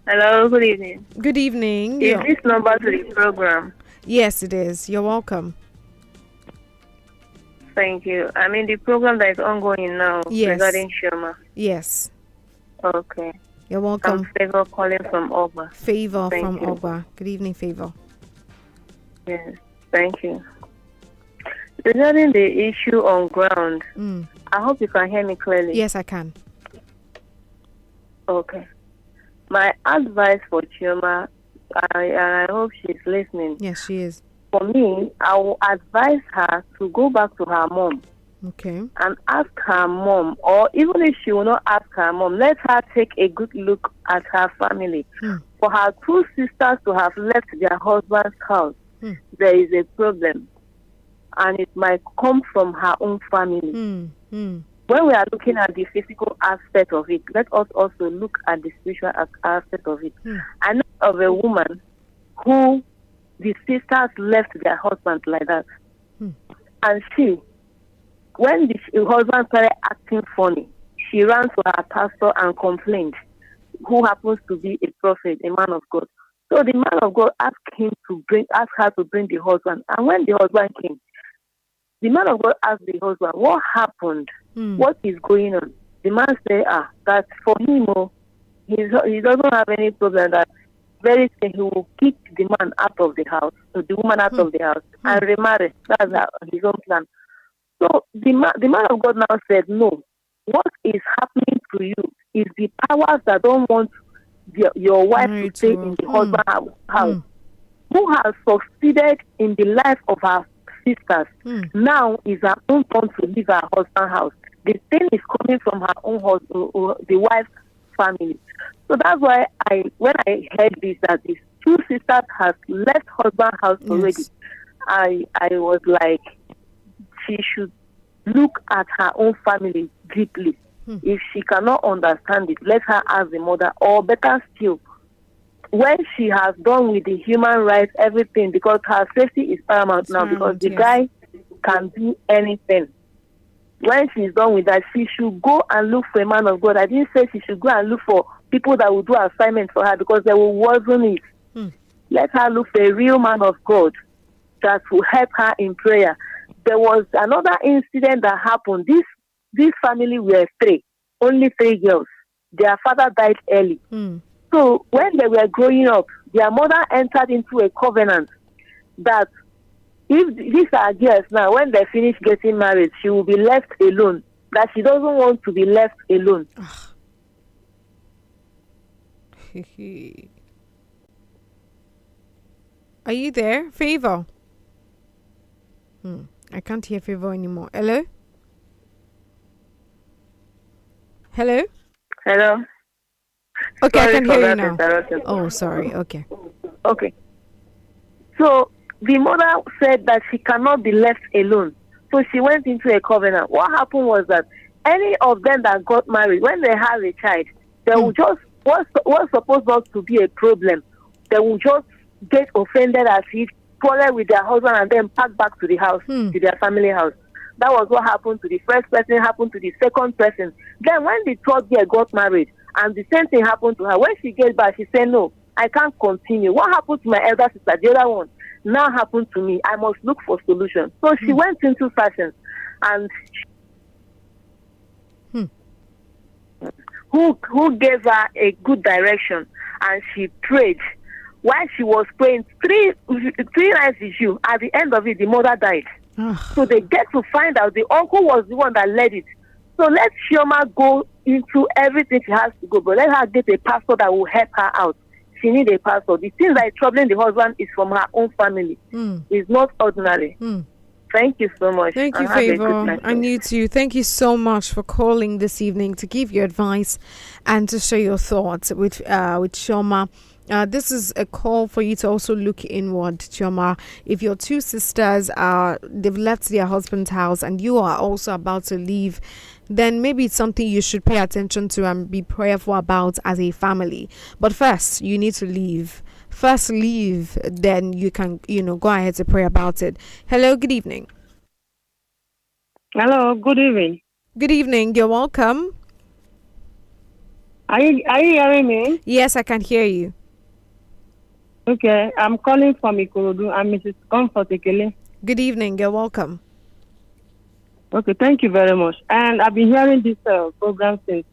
Hello, good evening. Good evening. Is this number to the program? Yes, it is. You're welcome. Thank you. I mean, the program that is ongoing now regarding Chioma. Yes. Okay. You're welcome. I'm Favor calling from Ogba. Favor from Ogba. Good evening, Favor. Yes, thank you. Regarding the issue on ground, I hope you can hear me clearly. Yes, I can. Okay. My advice for Chioma, I hope she's listening. Yes, she is. For me, I will advise her to go back to her mom. Okay. And ask her mom, or even if she will not ask her mom, let her take a good look at her family. For her two sisters to have left their husband's house, there is a problem. And it might come from her own family. When we are looking at the physical aspect of it, let us also look at the spiritual aspect of it. I know of a woman who the sisters left their husband like that. And she, when the husband started acting funny, she ran to her pastor and complained, who happens to be a prophet, a man of God. So the man of God asked her to bring the husband. And when the husband came, the man of God asked the husband, what happened? What is going on? The man said, that for him, he doesn't have any problem that very soon he will kick the man out of the house, or the woman out of the house, and remarry. That's his own plan. So the man of God now said, no, what is happening to you is the powers that don't want your wife to stay in the husband's house, who has succeeded in the life of her sisters, now is her own turn to leave her husband's house. The thing is coming from her own husband, the wife's family. So that's why when I heard this, that these two sisters have left husband's house already, I was like, she should look at her own family deeply. If she cannot understand it, let her ask the mother, or better still, when she has done with the human rights, everything, because her safety is paramount now, because the guy can do anything. When she's done with that, she should go and look for a man of God. I didn't say she should go and look for people that will do assignments for her, because they will worsen it. Let her look for a real man of God that will help her in prayer. There was another incident that happened. This family were only three girls. Their father died early. So when they were growing up, their mother entered into a covenant that if these are girls now, when they finish getting married, she will be left alone. That she doesn't want to be left alone. Are you there, Favor? I can't hear Favor anymore. Hello? Hello? Hello? Okay, Sorry, I can hear you now. interruption. Oh, sorry. Okay. Okay. So the mother said that she cannot be left alone. So she went into a covenant. What happened was that any of them that got married, when they have a child, they will just, what's supposed not to be a problem, they will just get offended as if quarrel with their husband and then pack back to the house, to their family house. That was what happened to the first person, happened to the second person. Then when the third girl got married, and the same thing happened to her, when she gets back, she said, no, I can't continue. What happened to my elder sister, the other one, now happened to me. I must look for solutions. So she went into fashion, and who gave her a good direction, and she prayed. While she was praying, three nights with you, at the end of it, the mother died. So they get to find out the uncle was the one that led it. So let Chioma go into everything she has to go, but let her get a pastor that will help her out. She needs a pastor. The things that are troubling the husband is from her own family. It's not ordinary. Thank you so much. Thank you, Favor. And you too. Thank you so much for calling this evening to give your advice and to share your thoughts with Chioma. This is a call for you to also look inward, Chioma. If your two sisters they've left their husband's house and you are also about to leave, then maybe it's something you should pay attention to and be prayerful about as a family. But first, you need to leave. First leave, then you can, go ahead to pray about it. Hello, good evening. Hello, good evening. Good evening, you're welcome. Are you hearing me? Yes, I can hear you. Okay, I'm calling from Ikorodu. I'm Mrs. Comfort Ekele. Good evening, you're welcome. Okay, thank you very much. And I've been hearing this program since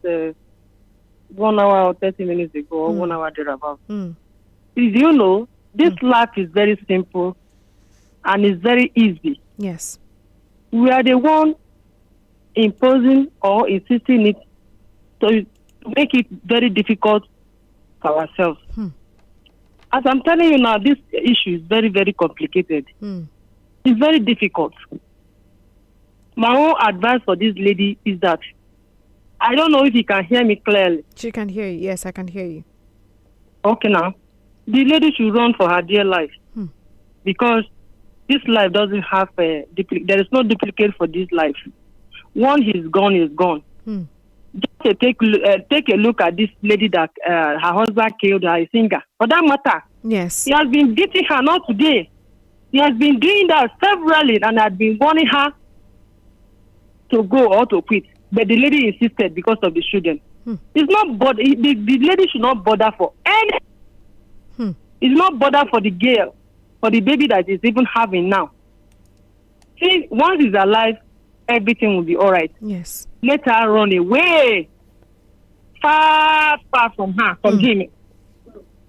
1 hour or 30 minutes ago, or 1 hour thereabout. Did you know this life is very simple and it's very easy? Yes. We are the one imposing or insisting it to make it very difficult for ourselves. As I'm telling you now, this issue is very, very complicated. It's very difficult. My own advice for this lady is that, I don't know if you can hear me clearly. She can hear you. Yes, I can hear you. Okay, now. The lady should run for her dear life. Because this life doesn't have there is no duplicate for this life. Once he's gone, he's gone. Just take a look at this lady that her husband killed, her singer. For that matter, yes, he has been beating her, not today. He has been doing that severally and had been warning her to go or to quit. But the lady insisted because of the children. It's not the lady should not bother for any. It's not bother for the girl, for the baby that is even having now. See, once he's alive, everything will be all right. Yes. Let her run away far from her, from him.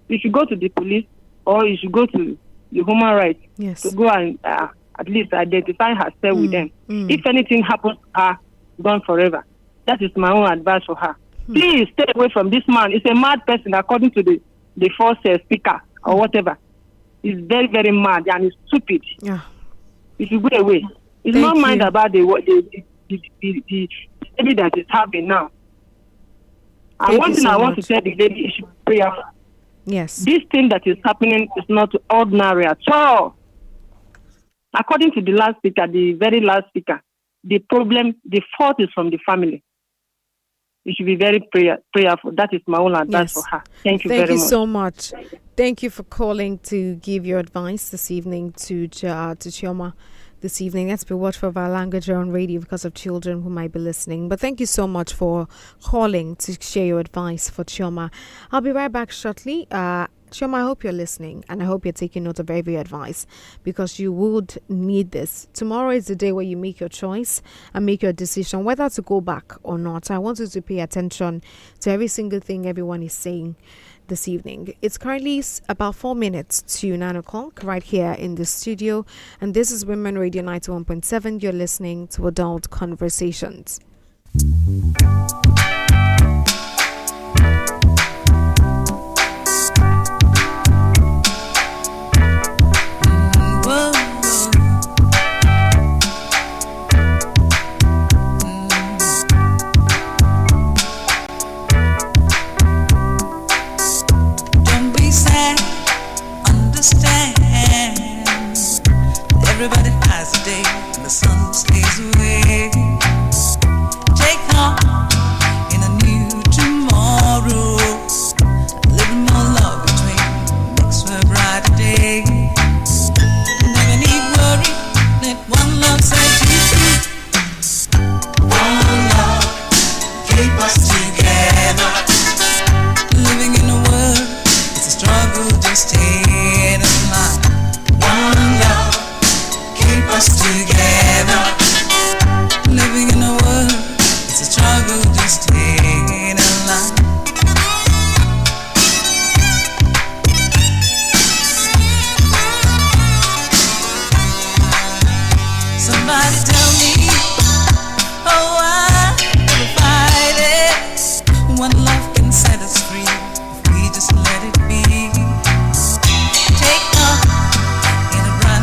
You should go to the police or you should go to the human rights to go and at least identify herself with them. If anything happens to her, gone forever. That is my own advice for her. Please stay away from this man. He's a mad person, according to the first speaker or whatever. He's very, very mad and he's stupid. Yeah. If you go away, he's not mind about the baby that is having now. And one thing I want to tell the lady is she pray. Yes. This thing that is happening is not ordinary at all. According to the last speaker, the very last speaker, the fault is from the family. You should be very prayerful. That is my own advice for her. Thank you very much. Thank you so much. Thank you for calling to give your advice this evening to Chioma. This evening, let's be watchful of our language on radio because of children who might be listening. But thank you so much for calling to share your advice for Chioma. I'll be right back shortly. Chioma, I hope you're listening and I hope you're taking note of every advice because you would need this. Tomorrow is the day where you make your choice and make your decision whether to go back or not. I want you to pay attention to every single thing everyone is saying this evening. It's currently about 4 minutes to 9 o'clock right here in the studio, and this is Women Radio 91.7. You're listening to Adult Conversations. Everybody has a day when the sun stays away. Take heart in a new tomorrow. A little more love between makes for a brighter day. Never need worry, let one love set you free. One love, keep us together. Living in a world, it's a struggle just staying alive. One love, keep us together. Living in a world, it's a struggle just staying alive. Somebody tell me, oh, why we fight it? One love can set us free if we just let it be. Take off in a bright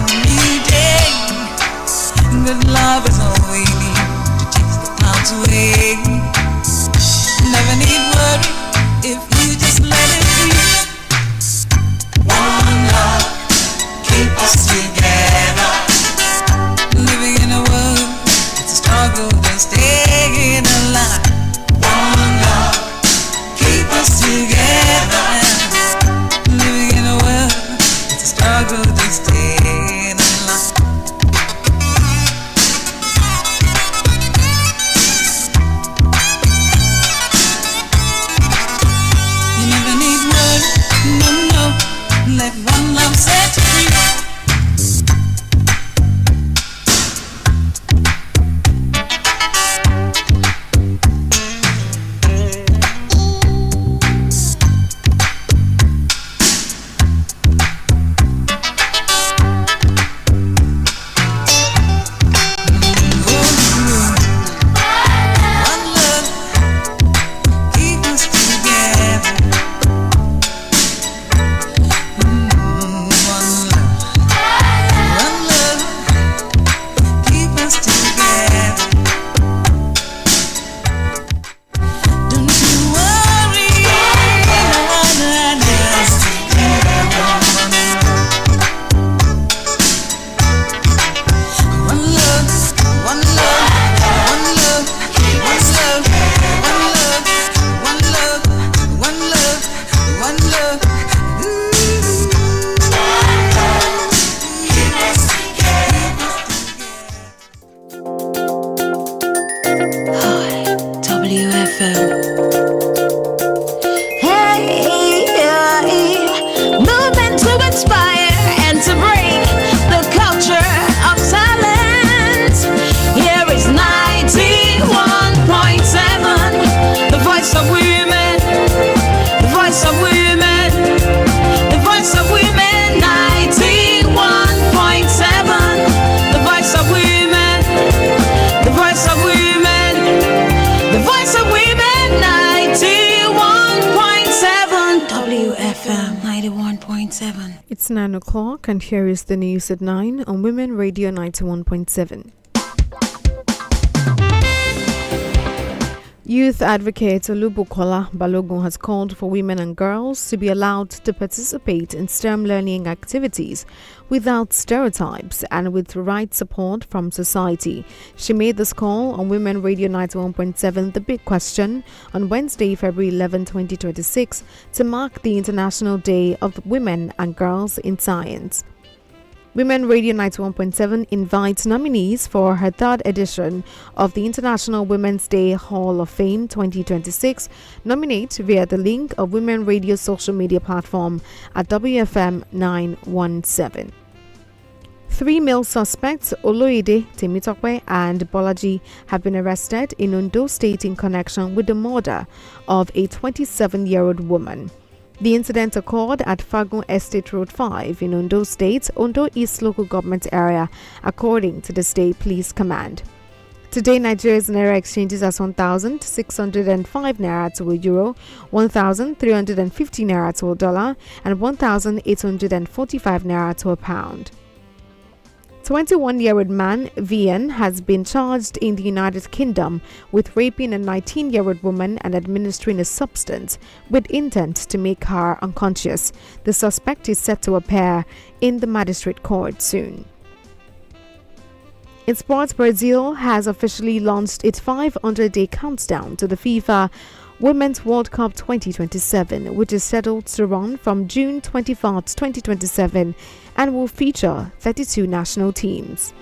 91.7. It's 9 o'clock, and here is the news at 9 on Women Radio 91.7. Youth advocate Olubukola Balogun has called for women and girls to be allowed to participate in STEM learning activities without stereotypes and with the right support from society. She made this call on Women Radio 91.7 The Big Question on Wednesday, February 11, 2026, to mark the International Day of Women and Girls in Science. Women Radio 91.7 invites nominees for her third edition of the International Women's Day Hall of Fame 2026. Nominate via the link of Women Radio social media platform at WFM 917. 3 male suspects, Oloide, Temitope, and Bolaji, have been arrested in Ondo State in connection with the murder of a 27-year-old woman. The incident occurred at Fagun Estate Road 5 in Ondo State, Ondo East Local Government Area, according to the State Police Command. Today, Nigeria's Naira exchanges as 1,605 Naira to a Euro, 1,350 Naira to a dollar, and 1,845 Naira to a pound. 21-year-old man Vian has been charged in the United Kingdom with raping a 19-year-old woman and administering a substance with intent to make her unconscious. The suspect is set to appear in the magistrate court soon. In sports, Brazil has officially launched its 500-day countdown to the FIFA Women's World Cup 2027, which is scheduled to run from June 24, 2027, and will feature 32 national teams.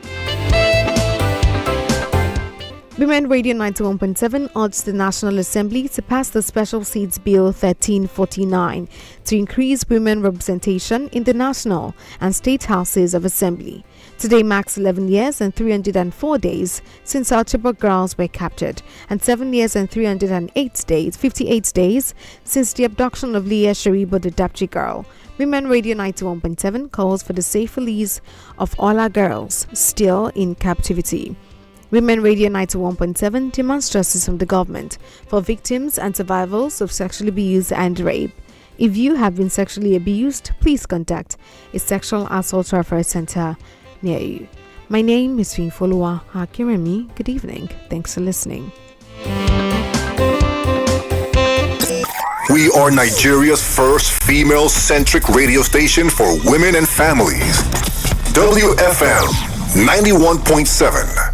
Women Radio 91.7 urged the National Assembly to pass the Special Seats Bill 1349 to increase women representation in the National and State Houses of Assembly. Today marks 11 years and 304 days since our Chibok girls were captured, and 7 years and 58 days since the abduction of Leah Sharibo, the Dapchi girl. Women Radio 91.7 calls for the safe release of all our girls still in captivity. Women Radio 91.7 demands justice from the government for victims and survivors of sexual abuse and rape. If you have been sexually abused, please contact a sexual assault referral center near you. My name is Finfolua Hakiremi. Good evening. Thanks for listening. We are Nigeria's first female-centric radio station for women and families. WFM 91.7.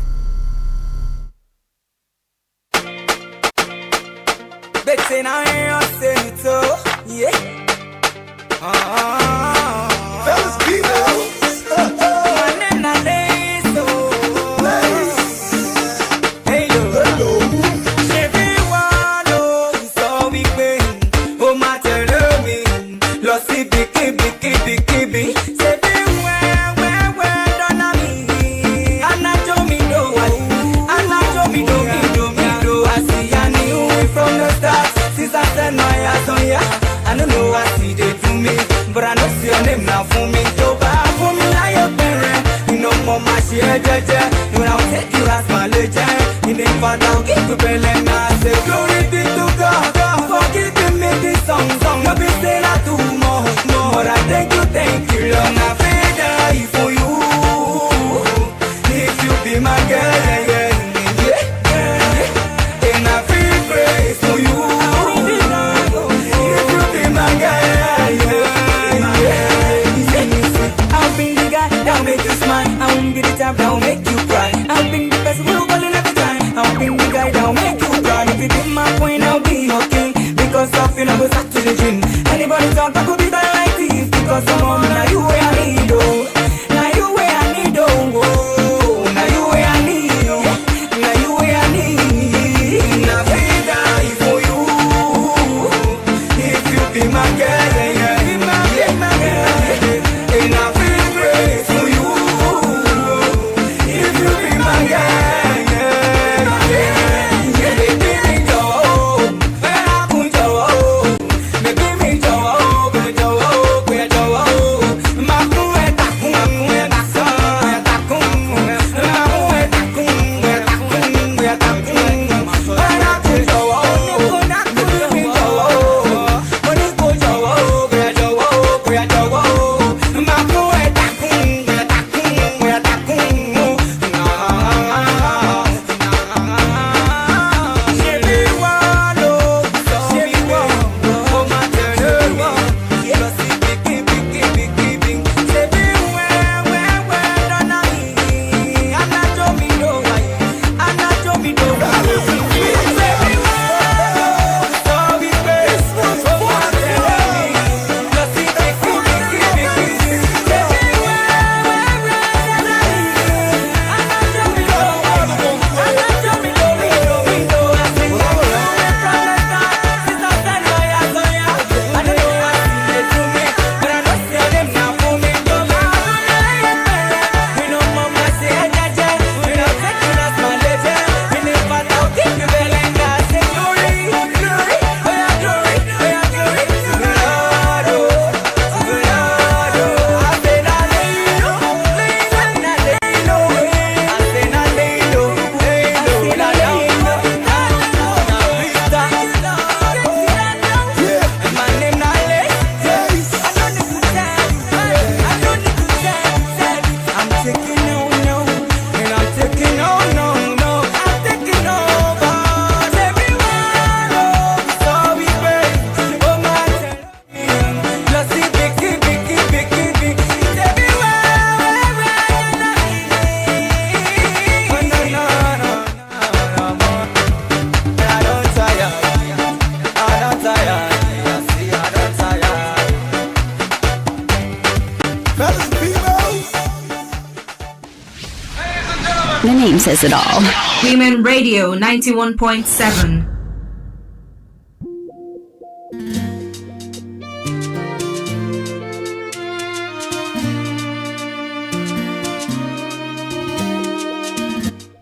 Fellas, I don't know what see they do me, but I know see your name now for me. So bad for me like a parent. You know more my shit, when I'll take you as my legend. In the part I'll give you bell and I say glory be to God. For giving me this song. I'll be saying I do more. But I thank you, Lord. I feel die for you. If you be my girl, and I feel grace for you. That'll make you cry. I'll be the best will call every time. I'll be the guy that'll make you cry. If you be my queen, I'll be okay. Because of you, I go back to the gym. Anybody talk, I could be that like this. Because I'm on The name says it all. Women Radio 91.7.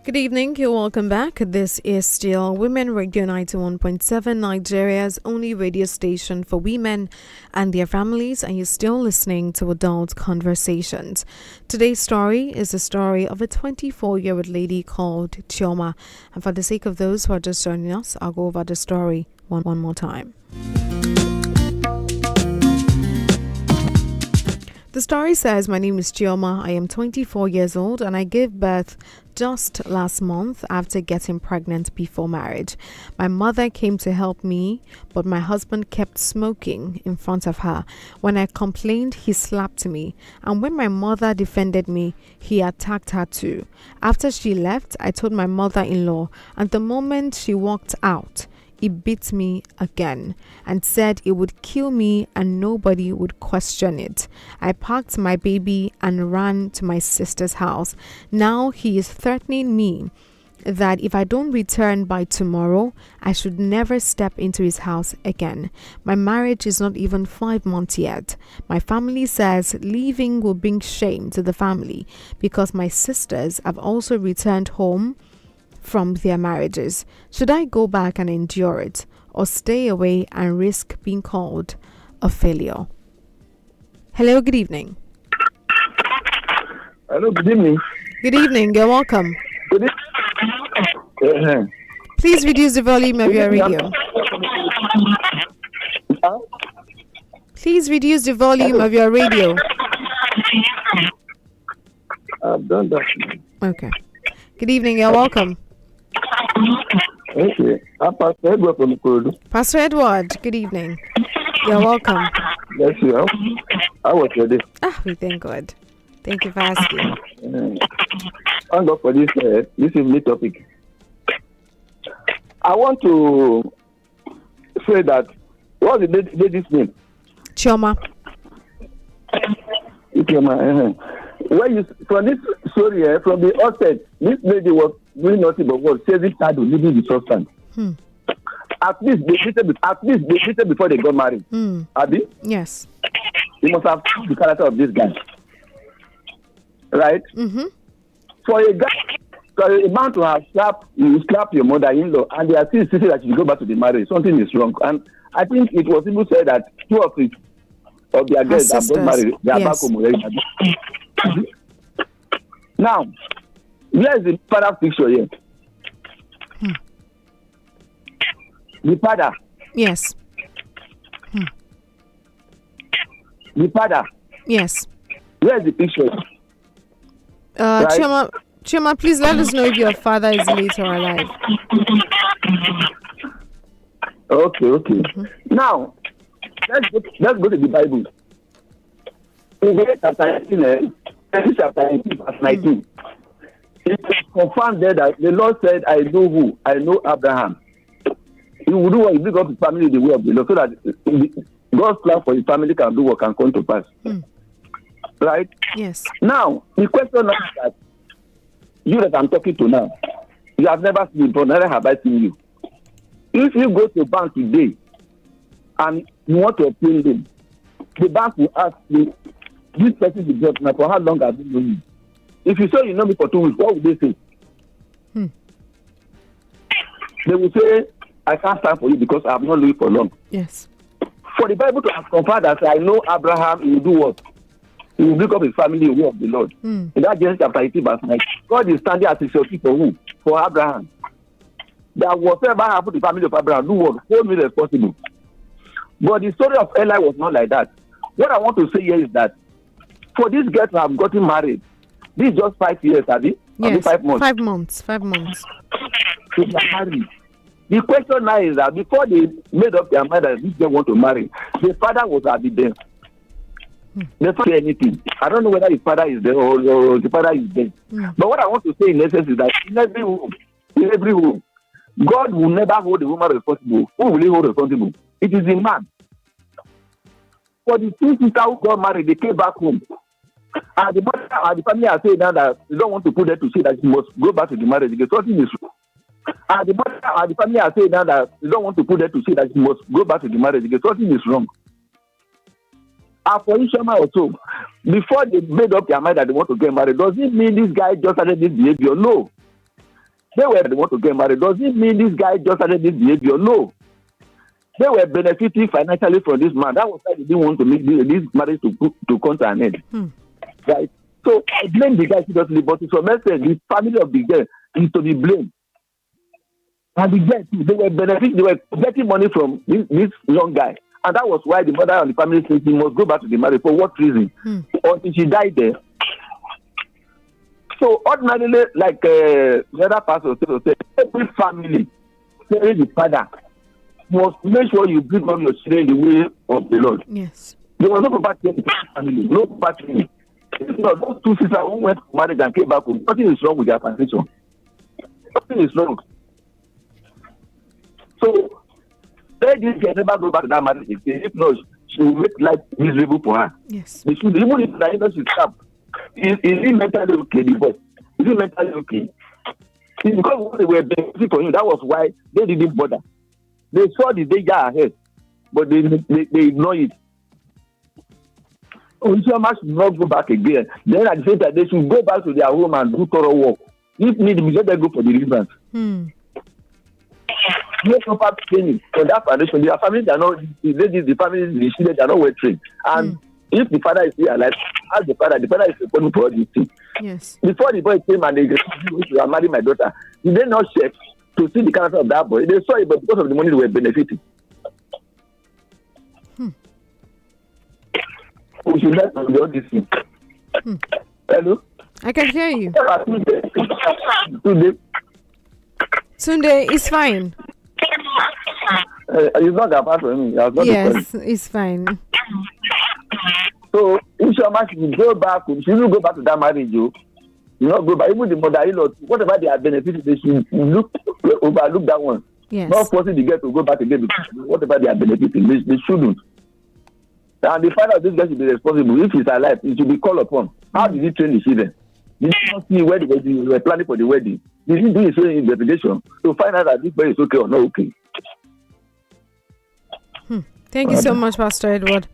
Good evening, you're welcome back. This is still Women Radio 91.7, Nigeria's only radio station for women and their families, and you're still listening to Adult Conversations. Today's story is the story of a 24-year-old lady called Chioma. And for the sake of those who are just joining us, I'll go over the story one more time. The story says, my name is Chioma, I am 24 years old and I gave birth just last month after getting pregnant before marriage. My mother came to help me, but my husband kept smoking in front of her. When I complained, he slapped me, and when my mother defended me, he attacked her too. After she left, I told my mother-in-law, and the moment she walked out, he beat me again and said it would kill me and nobody would question it. I packed my baby and ran to my sister's house. Now he is threatening me that if I don't return by tomorrow, I should never step into his house again. My marriage is not even 5 months yet. My family says leaving will bring shame to the family because my sisters have also returned home from their marriages. Should I go back and endure it or stay away and risk being called a failure? Hello, good evening. Hello, good evening. Good evening, you're welcome. Good evening. Please reduce the volume of your radio. Please reduce the volume of your radio. I've done that. Okay. Good evening, you're welcome. Okay. I'm Pastor Edward from Ikorodu. Pastor Edward, good evening. You're welcome. Bless you. How was your day? We thank God. Thank you for asking. Thank God for this evening topic. I want to say that, what's the lady's name? Chioma. Chioma. When you from this story, from the outset, this lady was doing nothing but was chasing child leaving the substance. At least they dated before they got married. Abi? Yes. You must have seen the character of this guy, right? Mm-hmm. For a man to have slapped your mother-in-law, and they are still insisting that you go back to the marriage, something is wrong. And I think it was even said that two of their girls have got married. They are back home already. Now, where is the father picture here? The father. Yes. The father. Yes. Where is the picture? Right? Chioma, please let us know if your father is late or alive. Okay. Mm-hmm. Now, let's go to the Bible. In Genesis chapter 18, verse 19. It is confirmed there that the Lord said, I know who? I know Abraham. He will do what? He bring up his family the way of the Lord, so that God's plan for his family can do what can come to pass. Right? Yes. Now, the question is that you that I'm talking to now, you have never seen me, but neither have I seen you. If you go to a bank today and you want to appeal them, the bank will ask you, this person is just now, for how long have you known me? If you say you know me for 2 weeks, what would they say? They will say, I can't stand for you because I have not lived for long. Yes. For the Bible to have confirmed that I know Abraham, he will do what? He will bring up his family in the way of the Lord. In that Genesis chapter 18, verse 9, God is standing as a security for who? For Abraham. That whatever happened to the family of Abraham, do what? Hold me responsible. But the story of Eli was not like that. What I want to say here is that for this girl to have gotten married, this is just 5 years, Abby? Yes, 5 months. 5 months. 5 months. To get married. The question now is that before they made up their mind that this girl want to marry, the father was at the there. They don't say anything. I don't know whether his father is there or the father is there. But what I want to say in essence is that in every home, God will never hold the woman responsible. Who will he hold responsible? It is the man. For the two sisters who got married, they came back home. And the mother and the family are saying now that they don't want to put her to say that she must go back to the marriage again. Something is wrong. And the mother and the family are saying now that they don't want to put her to say that she must go back to the marriage again. Something is wrong. And for Chioma also, before they made up their mind that they want to get married, does it mean this guy just started this behavior? No. They want to get married. Does it mean this guy just started this behavior? No. They were benefiting financially from this man. That was why they didn't want to make this marriage to come to an end. Right? So I blame the guy seriously, but to some extent, the family of the girl is to be blamed. And the girl, they were benefiting, they were getting money from this young guy. And that was why the mother and the family said he must go back to the marriage. For what reason? Until she died there. So ordinarily, like the other pastor said, every family, especially the father, must make sure you bring up your children in the way of the Lord. Yes. There was no property in the family, no property. Those two sisters who went to marriage and came back, nothing is wrong with their foundation. Nothing is wrong. So, let this girl never go back to that marriage again. If not, she will make life miserable for her. Yes. They should, even if the industry is up, is it mentally okay, the boy? Is it mentally okay? It's because what they were benefiting for him, that was why they didn't bother. They saw the danger ahead, but they ignore it. Chioma should not go back again. Then at the same time, they should go back to their home and do thorough work. If need, we let them go for deliverance. No proper training for that foundation. Their families are not, the families, the children are not well trained. And if the father is still alive, ask the father is responsible for all these things. Yes. Before the boy came and they said, you are marrying my daughter, did they not check to see the character of that boy? They saw it, but because of the money they were benefiting. We should let them do all these things. Hello? I can hear you. Sunday is fine. It's not apart from me. Yes, it's fine. So, if Chioma should go back, she will go back to that marriage, you not go back. Even the mother-in-law, whatever they are benefiting, they should overlook that one. Yes. Not forcing the girl to go back again because whatever they are benefiting, they shouldn't. And the father of this guy should be responsible. If he's alive, he should be called upon. How did he train the children? Did he not see where they were planning for the wedding? Did he do his own investigation to find out that this boy is okay or not okay? Thank you so much, Pastor Edward.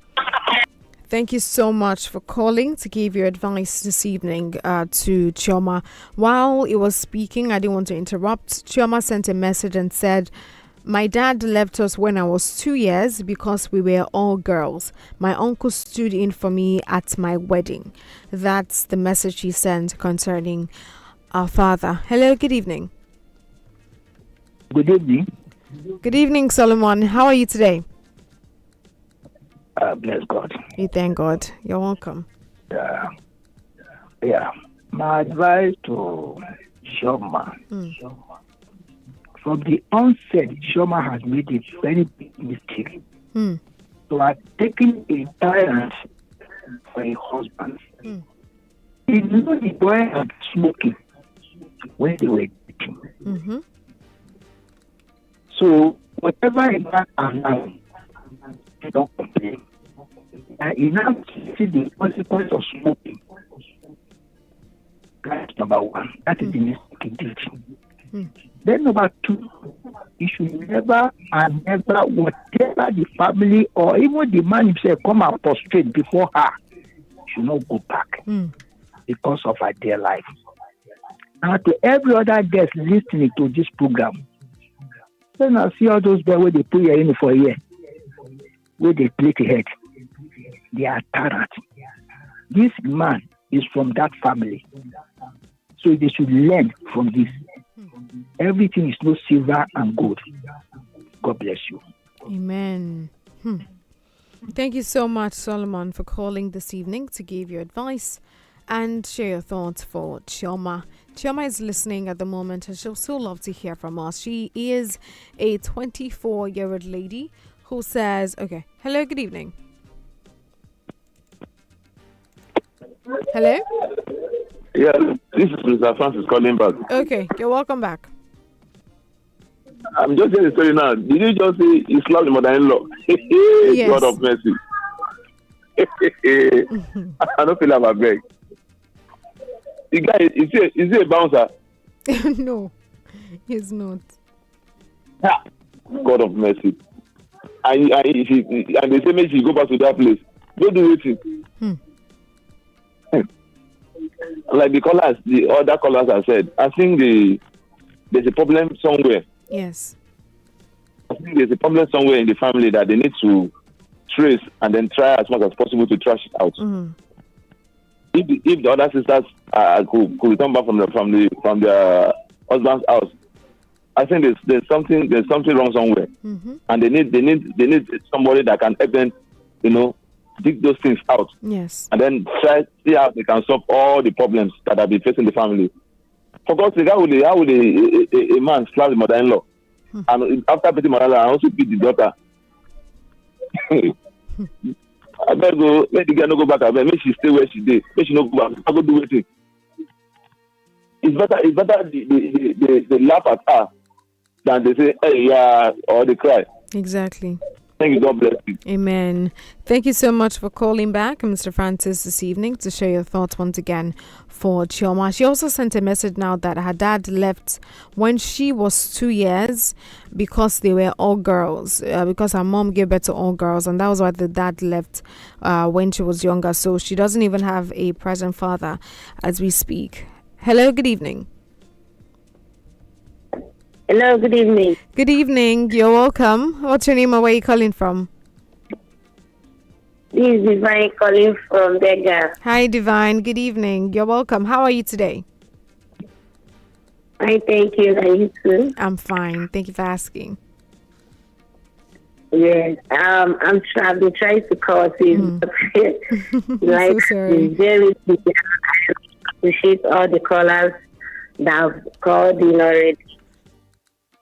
Thank you so much for calling to give your advice this evening to Chioma. While he was speaking, I didn't want to interrupt. Chioma sent a message and said, my dad left us when I was 2 years because we were all girls. My uncle stood in for me at my wedding. That's the message he sent concerning our father. Hello, good evening. Good evening. Good evening, Solomon. How are you today? Bless God. We thank God. You're welcome. Yeah. My advice to Chioma. From the onset, Chioma has made a very big mistake. So I've taken a tyrant for a husband. He knew the boy had smoking when they were dating. So whatever a man allowed, they don't complain. And he now see the consequence of smoking. That's number one. That is the mistake he did. Then number two, you should never and never, whatever the family or even the man himself come and prostrate before her, should not go back because of her dear life. And to every other guest listening to this program, then I see all those boys where they put your in for a year, where they play the head. They are tyrant. This man is from that family. So they should learn from this. Everything is no silver and gold. God bless you. Amen. Thank you so much, Solomon, for calling this evening to give your advice and share your thoughts for Chioma. Chioma is listening at the moment and she'll still love to hear from us. She is a 24-year-old lady who says, okay, hello, good evening. Hello? Yeah, this is Mr. Francis calling back. Okay, you're welcome back. I'm just telling the story now. Did you just say you slapped the mother-in-law? Yes. God of mercy. I don't feel like a beg. the guy is he a bouncer? No, he's not. Ah, God of mercy. And they say maybe she go back to that place. Don't do it. Like the other callers have said, I think there's a problem somewhere. Yes. I think there's a problem somewhere in the family that they need to trace and then try as much as possible to trash it out. If the other sisters could return back from their husband's house, I think there's something wrong somewhere, and they need somebody that can help them, dig those things out. Yes. And then try see how they can solve all the problems that have been facing the family. For God's sake, how would a man slap the mother-in-law, and after beating mother-in-law, and also beat the daughter? I better go. Let the girl not go back. I better make she stay where she did. Make she not go back. I go do it. It's better they laugh at her than they say, hey, yeah, or they cry. Exactly. Thank you. God bless you. Amen. Thank you so much for calling back, Mr. Francis, this evening to share your thoughts once again for Chioma. She also sent a message now that her dad left when she was 2 years because they were all girls, because her mom gave birth to all girls, and that was why the dad left when she was younger. So she doesn't even have a present father as we speak. Hello, good evening. Hello, good evening. Good evening. You're welcome. What's your name and where are you calling from? This is Divine calling from Bega. Hi, Divine. Good evening. You're welcome. How are you today? Hi, thank you. Are you too? I'm fine. Thank you for asking. Yes. I've been trying to call you. Like, so sorry. Very I appreciate all the callers that have called in already.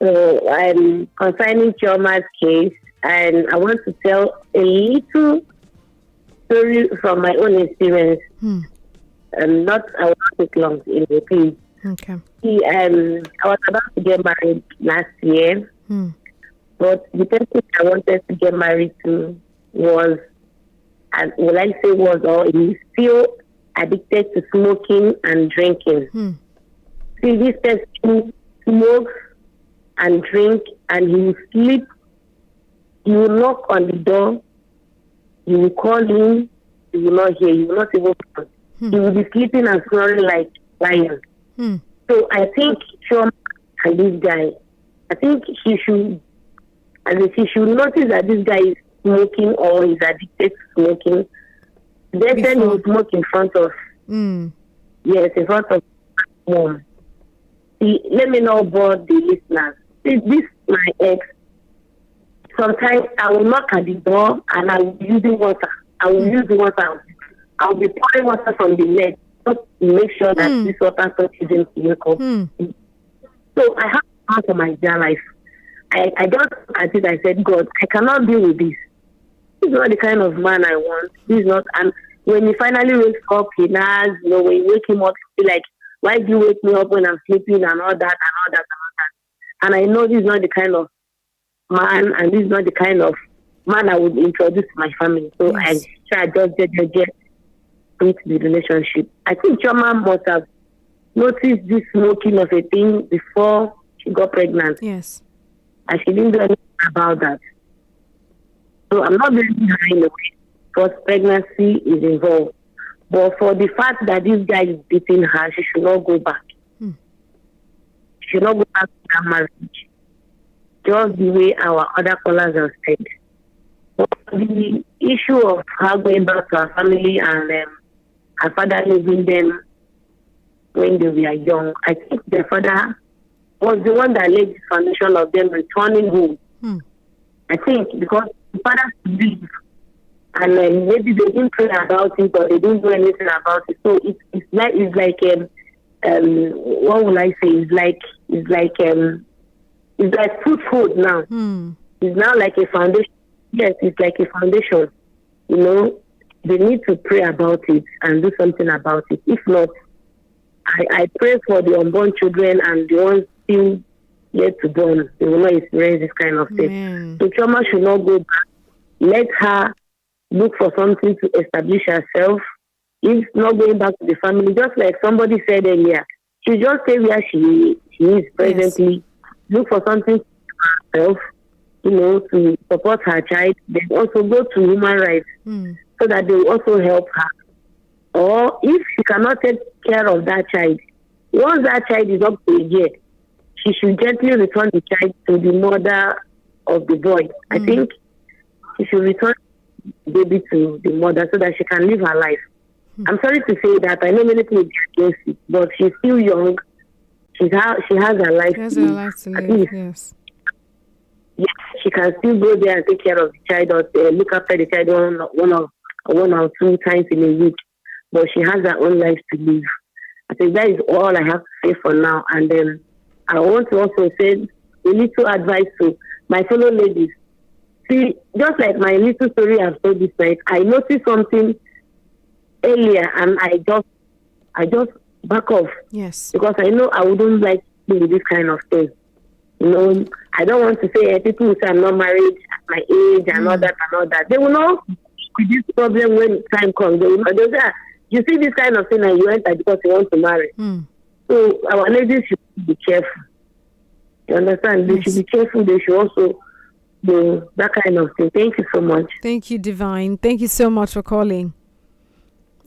So I'm concerning Chioma's case, and I want to tell a little story from my own experience. I will not take long in the please. Okay. I was about to get married last year, but the person I wanted to get married to was, and will I say was, or is still addicted to smoking and drinking. See, this person smokes and drink, and he will sleep. He will knock on the door. You will call him. He will not hear. He will not even come. He will be sleeping and snoring like lion. So I think Chioma and this guy, I think he should notice that this guy is smoking or is addicted to smoking. Then he will smoke in front of, yes, in front of mom. See, let me not bore the listeners. This my ex. Sometimes I will knock at the door and I will be using water. I will use the water. I will be pouring water from the leg just to make sure that this water touches him to wake up. So I have to answer my dear life. I just at it. I said, God, I cannot deal with this. This is not the kind of man I want. This is not. And when he finally wakes up, he has, when you wake him up, he'll be like, why do you wake me up when I'm sleeping and all that and all that and all that? And I know this is not the kind of man, and this is not the kind of man I would introduce to my family. So yes. I try just get into the relationship. I think Chioma must have noticed this smoking of a thing before she got pregnant. Yes. And she didn't do anything about that. So I'm not blaming her in a way because pregnancy is involved. But for the fact that this guy is beating her, she should not go back. She should not go back to that marriage. Just the way our other callers have said. But the issue of her going back to her family and her father leaving them when they were young, I think their father was the one that laid the foundation of them returning home. I think because the father leave and maybe they didn't pray about it or they didn't do anything about it. So it's like what will I say? It's like foothold now. It's now like a foundation. Yes, it's like a foundation. They need to pray about it and do something about it. If not, I pray for the unborn children and the ones still yet to born. They will not experience this kind of thing. So Chioma should not go back. Let her look for something to establish herself if not going back to the family, just like somebody said earlier, she just stay where she is presently, look for something for herself, to support her child, then also go to human rights so that they will also help her. Or if she cannot take care of that child, once that child is up to a year, she should gently return the child to the mother of the boy. I think she should return the baby to the mother so that she can live her life. I'm sorry to say that. I know many people will be against it, but she's still young. She has her life. She has her life to live, yes. Yes, she can still go there and take care of the child or look after the child one or two times in a week. But she has her own life to live. I think that is all I have to say for now. And then I want to also say a little advice to my fellow ladies. See, just like my little story I've told this night, I noticed something earlier and I just back off. Yes. Because I know I wouldn't like to do this kind of thing. I don't want to say people who say I'm not married at my age and all that. They will not with this problem when time comes. They will not. They'll say, you see this kind of thing and you enter because you want to marry. So our ladies should be careful. You understand? They should be careful. They should also do that kind of thing. Thank you so much. Thank you, Divine. Thank you so much for calling.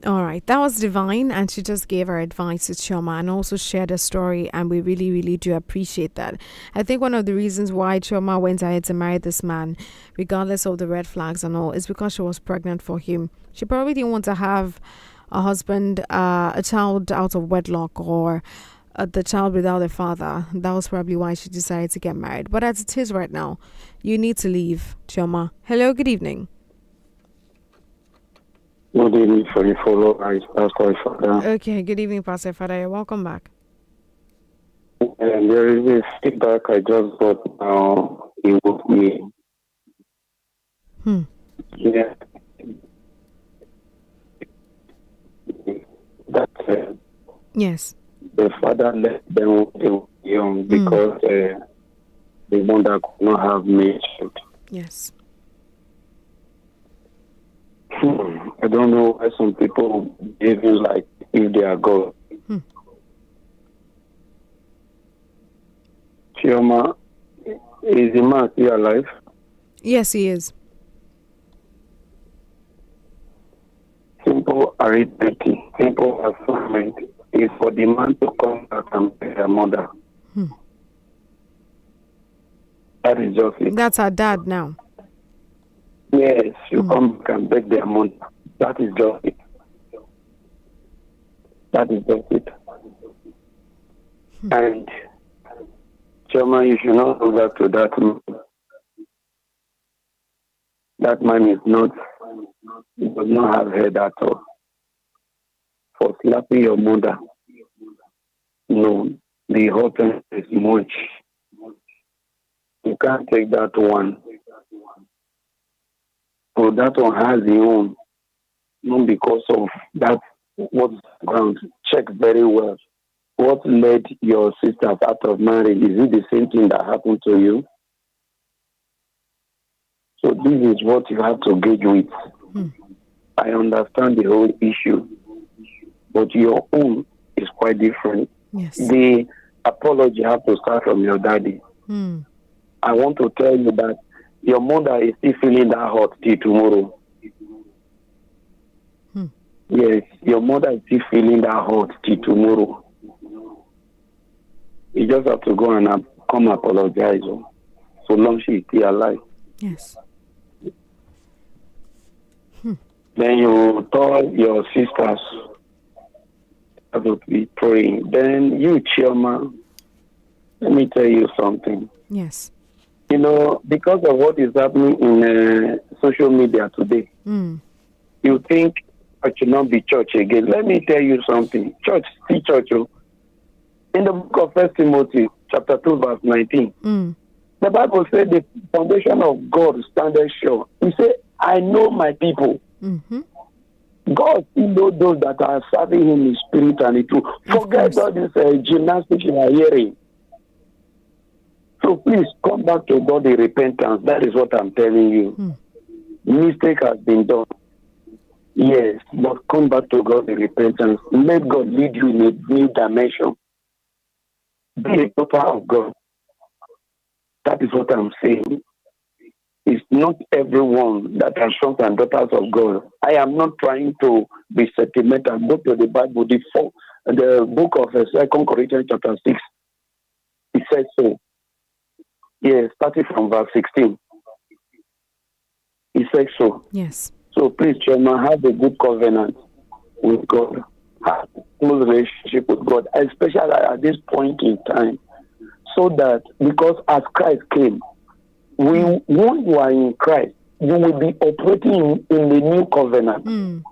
All right, that was Divine, and she just gave her advice to Chioma and also shared a story, and we really, really do appreciate that. I think one of the reasons why Chioma went ahead to marry this man, regardless of the red flags and all, is because she was pregnant for him. She probably didn't want to have a husband, a child out of wedlock, or the child without a father. That was probably why she decided to get married. But as it is right now, you need to leave, Chioma. Hello, good evening. Good evening for the follow. Pastor Father. Okay, good evening, Pastor Father. You're welcome back. And there is a feedback I just got now. It would be. Yeah. That yes. The father left them when they were young because the mother could not have made it. Yes. I don't know why some people behave like if they are God. Chioma, is the man still alive? Yes, he is. Simple arithmetic, simple assignment is for the man to come back and pay their mother. That is just it. That's our dad now. Yes, you come back and beg their money. That is just it. That is just it. And Chioma, you should not go back to that man. That man is not, he does not have head at all. For slapping your mother, no, the offense is much. You can't take that one. So that one has the own, not because of that. What's ground? Check very well. What led your sisters out of marriage? Is it the same thing that happened to you? So this is what you have to gauge with. I understand the whole issue, but your own is quite different. Yes. The apology have to start from your daddy. I want to tell you that your mother is still feeling that hurt till tomorrow. Yes, your mother is still feeling that hurt till tomorrow. You just have to go and come apologize so long she is still alive. Yes. Then you tell your sisters to be praying. Then you, Chioma, let me tell you something. Yes. You know, because of what is happening in social media today, you think it should not be church again. Let me tell you something. Church, see church. In the book of 1 Timothy, chapter 2, verse 19, the Bible said the foundation of God standeth sure. He said, I know my people. God still knows those that are serving him in spirit and in truth. Forget all this gymnastics you are hearing. So please come back to God in repentance. That is what I'm telling you. Mistake has been done. Yes, but come back to God in repentance. Let God lead you in a new dimension. Be a daughter of God. That is what I'm saying. It's not everyone that are sons and daughters of God. I am not trying to be sentimental. Go to the Bible, the book of 2 Corinthians chapter 6. It says so. Yes, starting from verse 16. It says so. Yes. So please, Chioma, have a good covenant with God. Have a close relationship with God, especially at this point in time. So that, because as Christ came, when you are in Christ, you will be operating in the new covenant.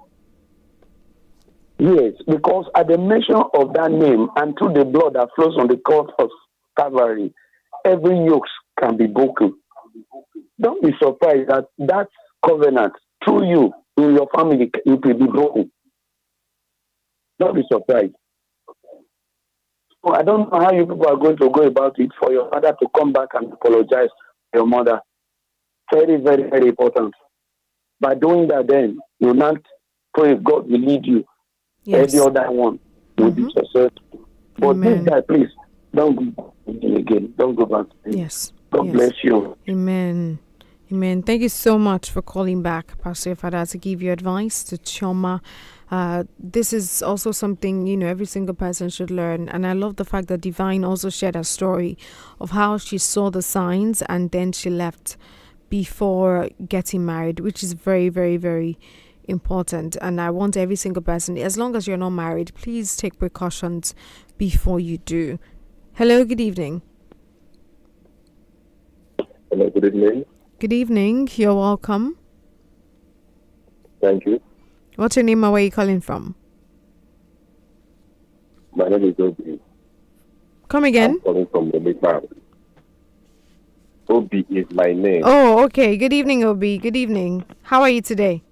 Yes, because at the mention of that name and through the blood that flows on the cross of Calvary, every yoke can be broken. Don't be surprised that that covenant through you in your family it will be broken. Don't be surprised. So I don't know how you people are going to go about it for your father to come back and apologize to your mother. Very, very, very important. By doing that, then you not pray God will lead you. Yes. Every other one will be successful. But this guy, please don't go again. Don't go back. Yes. God bless you. Amen. Amen. Thank you so much for calling back, Pastor Father, to give your advice to Chioma. This is also something, every single person should learn. And I love the fact that Divine also shared a story of how she saw the signs and then she left before getting married, which is very, very, very important. And I want every single person, as long as you're not married, please take precautions before you do. Hello, good evening. Hello, good evening. Good evening. You're welcome. Thank you. What's your name and where are you calling from? My name is Obi. Come again? I'm calling from the Obi is my name. Oh, okay. Good evening, Obi. Good evening. How are you today?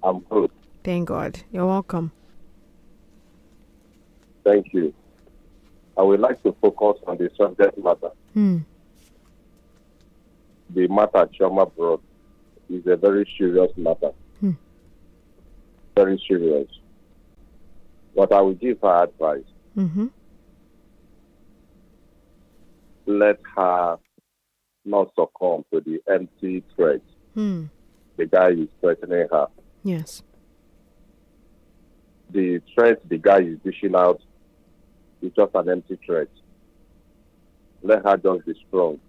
I'm good. Thank God. You're welcome. Thank you. I would like to focus on the subject matter. The matter Chioma brought is a very serious matter. Very serious. But I will give her advice. Let her not succumb to the empty threat. The guy is threatening her. Yes. The threat the guy is dishing out is just an empty threat. Let her just be strong.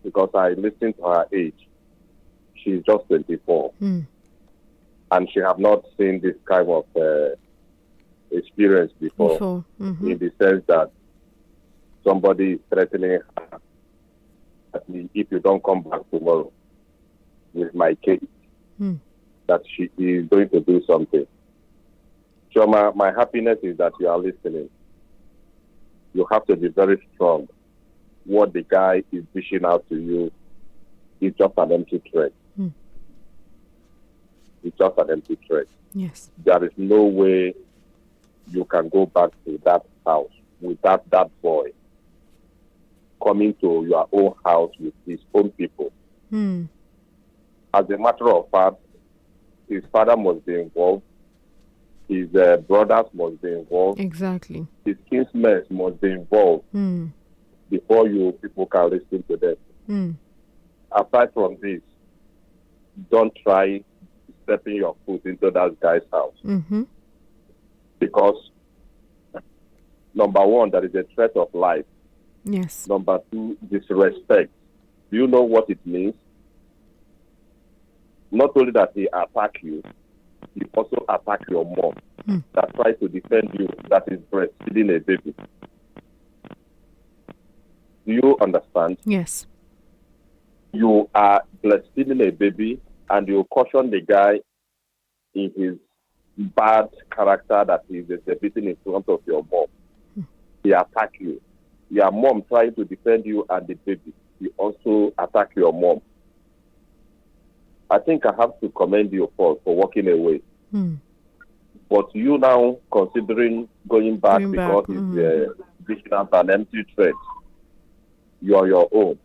Because I listened to her age. She's just 24. And she have not seen this kind of experience before. In the sense that somebody is threatening her that if you don't come back tomorrow with my case, that she is going to do something. Chioma, my happiness is that you are listening. You have to be very strong. What the guy is dishing out to you is just an empty threat. It's just an empty threat. Yes. There is no way you can go back to that house without that boy coming to your own house with his own people. As a matter of fact, his father must be involved. His brothers must be involved. Exactly. His kinsmen must be involved before you people can listen to them. Aside from this, don't try stepping your foot into that guy's house. Because, number one, there is a threat of life. Yes. Number two, disrespect. Do you know what it means? Not only that he attack you, he also attack your mom that tries to defend you, that is breastfeeding a baby. Do you understand? Yes. You are breastfeeding a baby and you caution the guy in his bad character that he is exhibiting in front of your mom. He attack you. Your mom trying to defend you and the baby. He also attack your mom. I think I have to commend you for walking away. But you now considering going back because it's dishing out an empty threat. You are your own.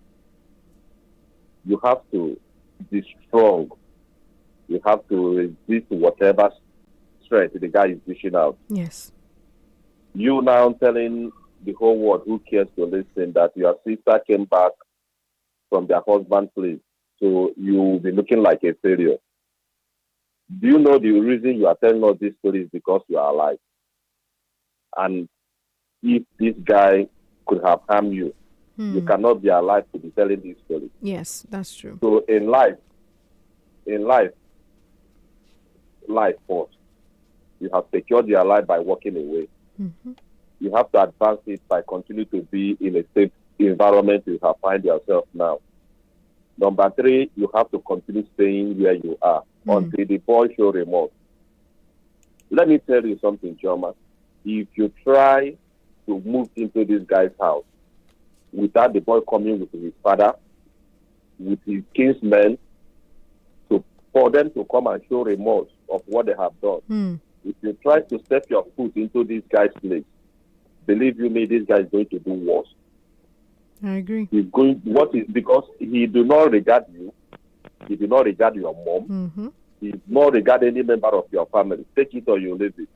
You have to be strong. You have to resist whatever threat the guy is dishing out. Yes. You now telling the whole world who cares to listen that your sister came back from their husband's place, so you will be looking like a failure. Do you know the reason you are telling us this story is because you are alive? And if this guy could have harmed you, you cannot be alive to be telling this story. Yes, that's true. So in life first, you have secured your life by walking away. Mm-hmm. You have to advance it by continuing to be in a safe environment you have find yourself now. Number 3, you have to continue staying where you are until the boy show remorse. Let me tell you something, Chioma. If you try to move into this guy's house without the boy coming with his father, with his kinsmen, for them to come and show remorse of what they have done. If you try to step your foot into this guy's place, believe you me, this guy is going to do worse. I agree. Because he do not regard you, he do not regard your mom, he do not regard any member of your family. Take it or you leave it.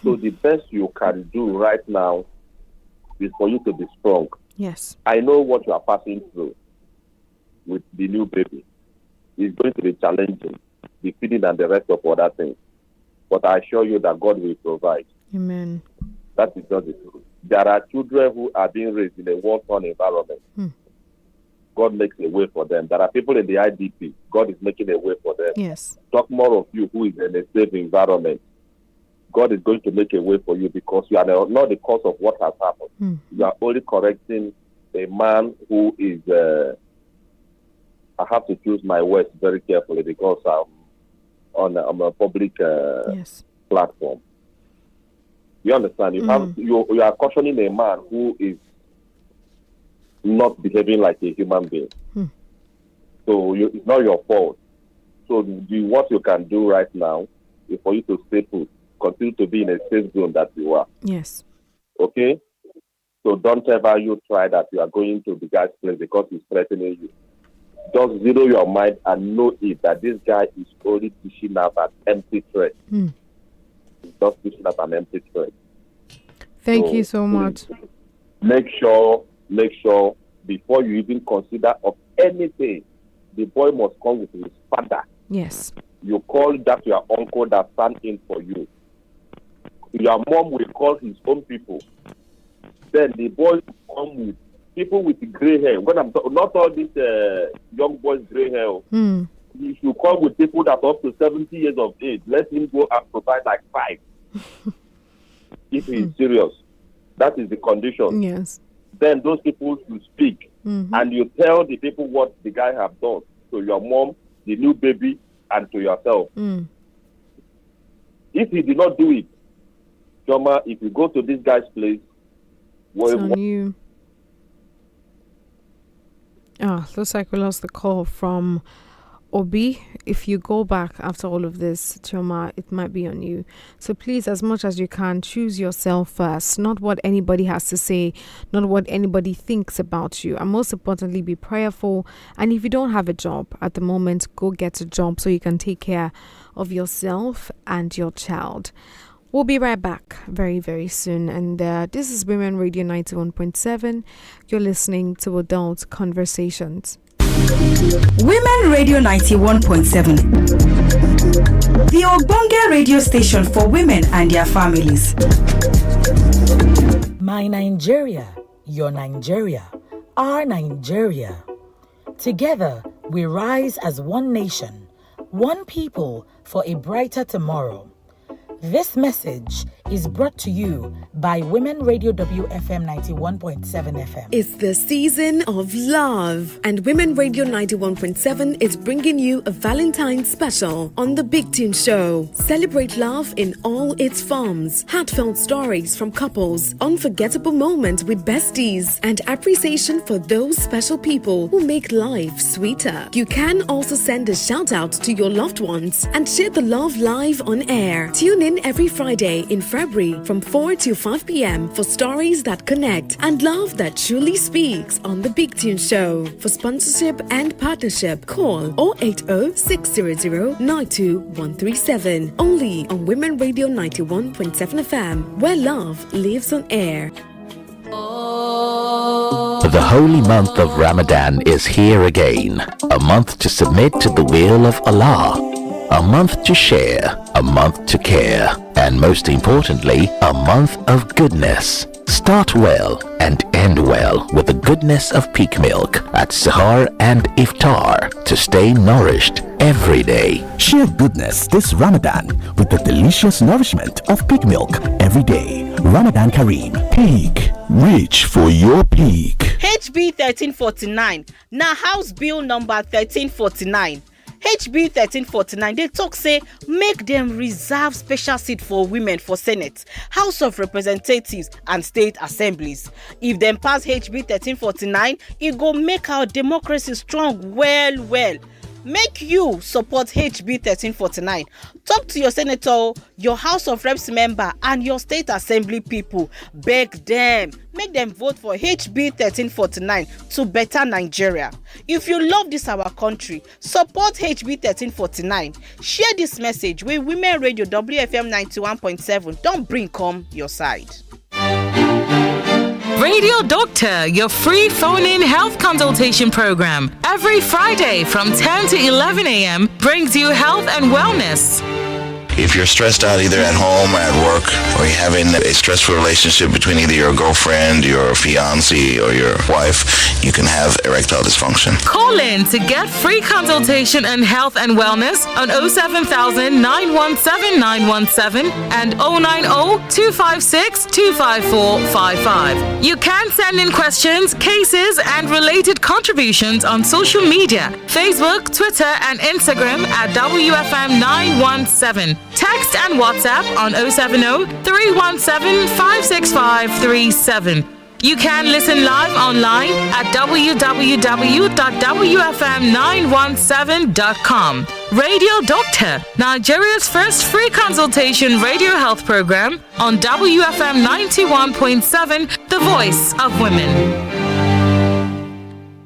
So the best you can do right now is for you to be strong. Yes. I know what you are passing through with the new baby. It's going to be challenging, the feeding and the rest of other things. But I assure you that God will provide. Amen. That is just the truth. There are children who are being raised in a war-torn environment. God makes a way for them. There are people in the IDP. God is making a way for them. Yes. Talk more of you who is in a safe environment. God is going to make a way for you because you are not the cause of what has happened. You are only correcting a man who is... I have to choose my words very carefully because I'm on a public platform. You understand? You are cautioning a man who is not behaving like a human being. So it's not your fault. So what you can do right now is for you to stay put, continue to be in a safe zone that you are. Yes. Okay? So don't ever you try that you are going to the guy's place because he's threatening you. Just zero your mind and know it that this guy is only dishing out an empty threat. He's just dishing out an empty threat. Thank you so much. Make sure before you even consider of anything, the boy must come with his father. Yes. You call that your uncle that stand in for you. Your mom will call his own people. Then the boy will come with people with gray hair. When I'm not all these young boys gray hair. You should come with people that are up to 70 years of age. Let him go and provide like 5. If he is serious. That is the condition. Yes. Then those people should speak. And you tell the people what the guy have done to your mom, the new baby, and to yourself. If he did not do it, Chioma, if you go to this guy's place, it's on you. Looks like we lost the call from Obi. If you go back after all of this, Chioma, it might be on you. So please, as much as you can, choose yourself first. Not what anybody has to say, not what anybody thinks about you. And most importantly, be prayerful. And if you don't have a job at the moment, go get a job so you can take care of yourself and your child. We'll be right back very, very soon. And this is Women Radio 91.7. You're listening to Adult Conversations. Women Radio 91.7. The Ogbonge radio station for women and their families. My Nigeria, your Nigeria, our Nigeria. Together, we rise as one nation, one people for a brighter tomorrow. This message is brought to you by Women Radio WFM 91.7 FM. It's the season of love, and Women Radio 91.7 is bringing you a Valentine's special on The Big Tune Show. Celebrate love in all its forms, heartfelt stories from couples, unforgettable moments with besties, and appreciation for those special people who make life sweeter. You can also send a shout out to your loved ones and share the love live on air. Tune in in every Friday in February from 4 to 5 p.m. for stories that connect and love that truly speaks on The Big Tune Show. For sponsorship and partnership, call 080-600-92137. Only on Women Radio 91.7 FM, where love lives on air. The holy month of Ramadan is here again. A month to submit to the will of Allah. A month to share. A month to care. And most importantly, a month of goodness. Start well and end well with the goodness of peak milk at Sahar and Iftar to stay nourished every day. Share goodness this Ramadan with the delicious nourishment of peak milk every day. Ramadan Kareem. Peak. Reach for your peak. HB 1349. Now House Bill number 1349. HB 1349, they talk say make them reserve special seat for women for Senate, House of Representatives and state assemblies. If them pass HB 1349, it go make our democracy strong well. Make you support HB 1349. Talk to your senator, your House of Reps member, and your state assembly people. Beg them. Make them vote for HB 1349 to better Nigeria. If you love this our country, support HB 1349. Share this message with Women Radio WFM 91.7. Don't bring come your side. Radio Doctor, your free phone-in health consultation program, every Friday from 10 to 11 a.m. brings you health and wellness. If you're stressed out either at home or at work, or you're having a stressful relationship between either your girlfriend, your fiancé, or your wife, you can have erectile dysfunction. Call in to get free consultation on health and wellness on 07000 917 917 and 090 256 25455. You can send in questions, cases, and related contributions on social media, Facebook, Twitter, and Instagram at WFM917. Text and WhatsApp on 070 317 56537. You can listen live online at www.wfm917.com. Radio Doctor, Nigeria's first free consultation radio health program on WFM 91.7, the voice of women.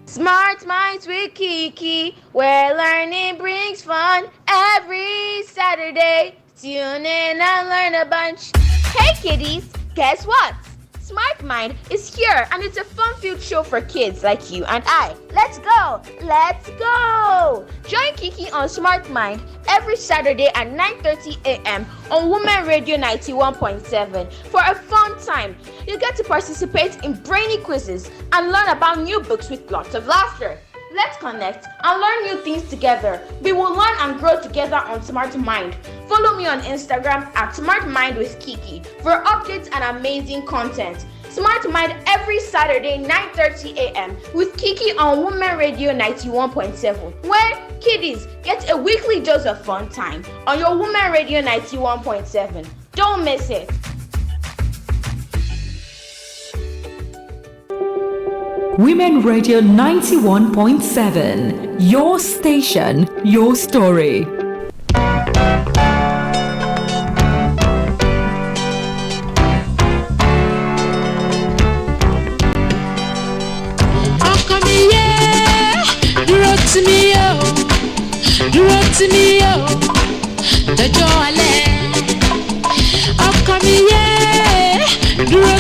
Smart Minds with Kiki, where learning brings fun every Saturday. Tune in and learn a bunch. Hey kiddies, guess what? Smart Mind is here and it's a fun-filled show for kids like you and I. Let's go! Let's go! Join Kiki on Smart Mind every Saturday at 9:30 a.m. on Women Radio 91.7 for a fun time. You get to participate in brainy quizzes and learn about new books with lots of laughter. Let's connect and learn new things together. We will learn and grow together on Smart Mind. Follow me on Instagram at Smart Mind with Kiki for updates and amazing content. Smart Mind every Saturday 9:30 a.m. with Kiki on Women Radio 91.7, where kiddies get a weekly dose of fun time on your Women Radio 91.7. Don't miss it. Women Radio 91.7, your station, your story. Dúró tì mí o, dọjọ́ alẹ́. Ọkọ mi yé, dúró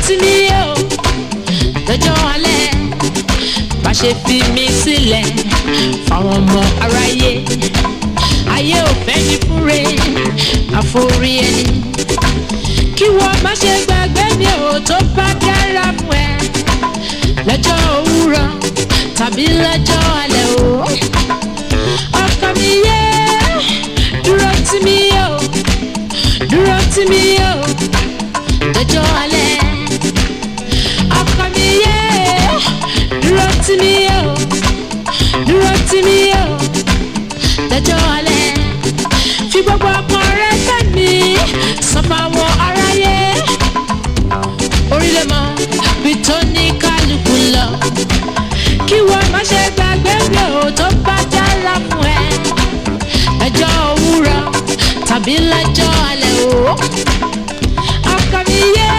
tì mí o, dọjọ́ alẹ́. Bá ṣe fi mí sílẹ̀ fáwọn ọmọ aráyé. Ayé ò fẹ́ ní fúnre, àforí ẹni. Kí wọ́n má ṣe gbàgbé mi ò tó bá dára fún ẹ. Lọ́jọ́ òwúrọ̀ tàbí lọ́jọ́ alẹ́ o. Ọkọ mi yé, dúró tì mí o, lọ́jọ́ alẹ́. Ọkọ mi yé, dúró tì mí o, lọ́jọ́ alẹ́. Fi gbogbo ọkàn rẹ fẹ́ mi, sọ fáwọn aráyé. Orílẹ̀ mọ́ bí tó ní kálukú lọ. Kí wọ́n má ṣe gbàgbé mi ò tó bá dára fún ẹ. Lọ́jọ́ òwúrọ̀ tàbí lọ́jọ́ alẹ́ o. Ọkọ mi yé,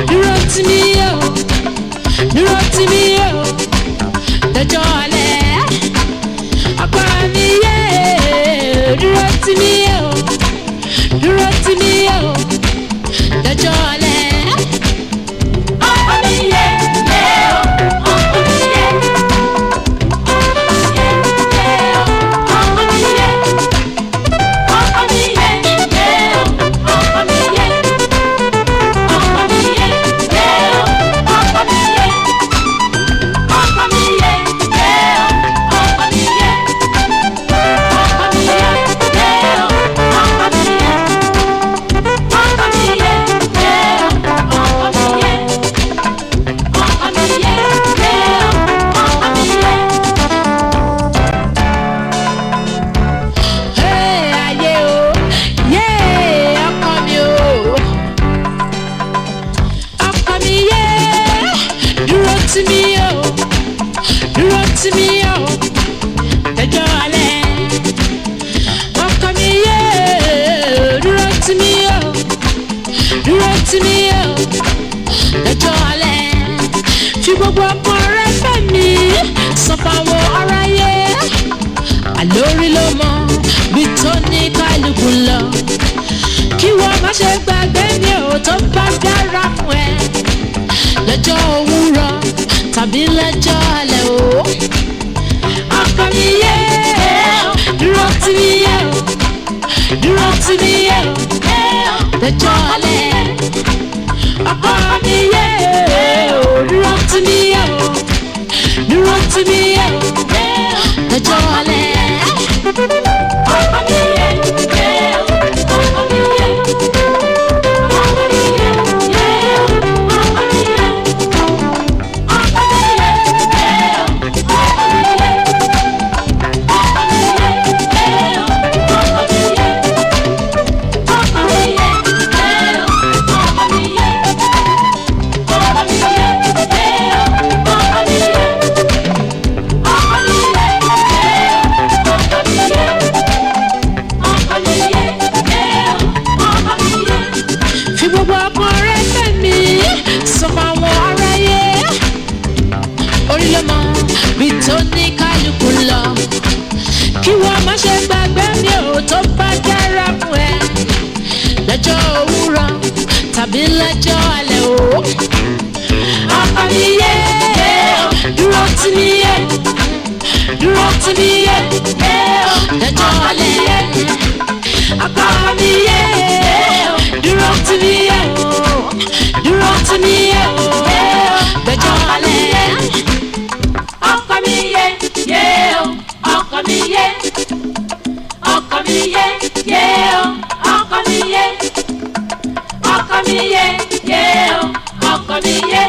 dúró tì mí o, dúró tì mí o, lọ́jọ́ alẹ́. Ọkọ mi yé, dúró tì mí o, dúró tì mí o, lọ́jọ́ alẹ́. Ọkọ mi yé, yé o, ọkọ mi yé. Gbogbo ọmọ rẹ fẹ́ mi sọ fáwọn aráyé àlórí ló mọ bí tó ní kálukú lọ kí wọ́n má ṣe gbàgbé mi ò tó bá dára fún ẹ lọ́jọ́ òwúrọ̀ tàbí lọ́jọ́ alẹ́ o. Ọkọ mi yé dúró tì mí yé o, dúró tì mí yé o, lọ́jọ́ alẹ́. Ọkọ mi yé dúró tì mí yé o, dúró tì mí yé o, lọ́jọ́ alẹ́. Ọkọ mi yé o, ọkọ mi yé, ọkọ mi yé, ọkọ mi yé, ọkọ mi yé, tó ní kálukú lọ kí wọ́n má ṣe gbàgbé mi ò tó bá dára fún ẹ lọ́jọ́ òwúrọ̀ tàbí lọ́jọ́ alẹ́ o. Ọkọ mi yé dúró tì mí yé, dúró tì mí yé, lọ́jọ́ alẹ́. Ọkọ mi yé dúró tì mí yé, dúró tì mí yé, lọ́jọ́ alẹ́. Ọkọ mi yé, yé o, ọkọ mi yé, ọkọ mi yé, yé o, ọkọ mi yé, ọkọ mi yé, yé o, ọkọ mi yé,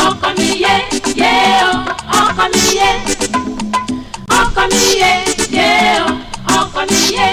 ọkọ mi yé, yé o, ọkọ mi yé, ọkọ mi yé, yé o, ọkọ mi yé.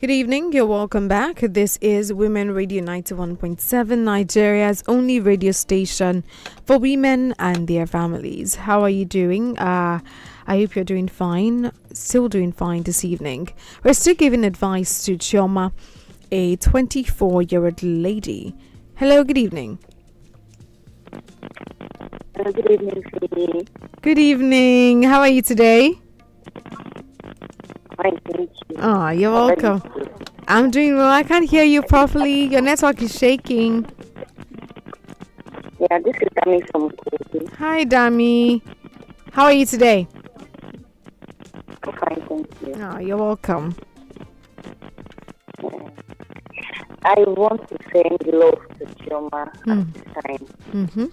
Good evening, you're welcome back. This is Women Radio 91.7, Nigeria's only radio station for women and their families. How are you doing? I hope you're doing fine, still doing fine this evening. We're still giving advice to Chioma, a 24-year-old lady. Hello, good evening. Good evening, Cindy. Good evening. How are you today? Fine, thank you. Oh, you're welcome. I'm doing well. I can't hear you properly. Your network is shaking. Yeah, this is Dami from Kogi. Hi, Dami. How are you today? I'm fine, thank you. Oh, you're welcome. I want to send love to Chioma at this time. Mm-hmm.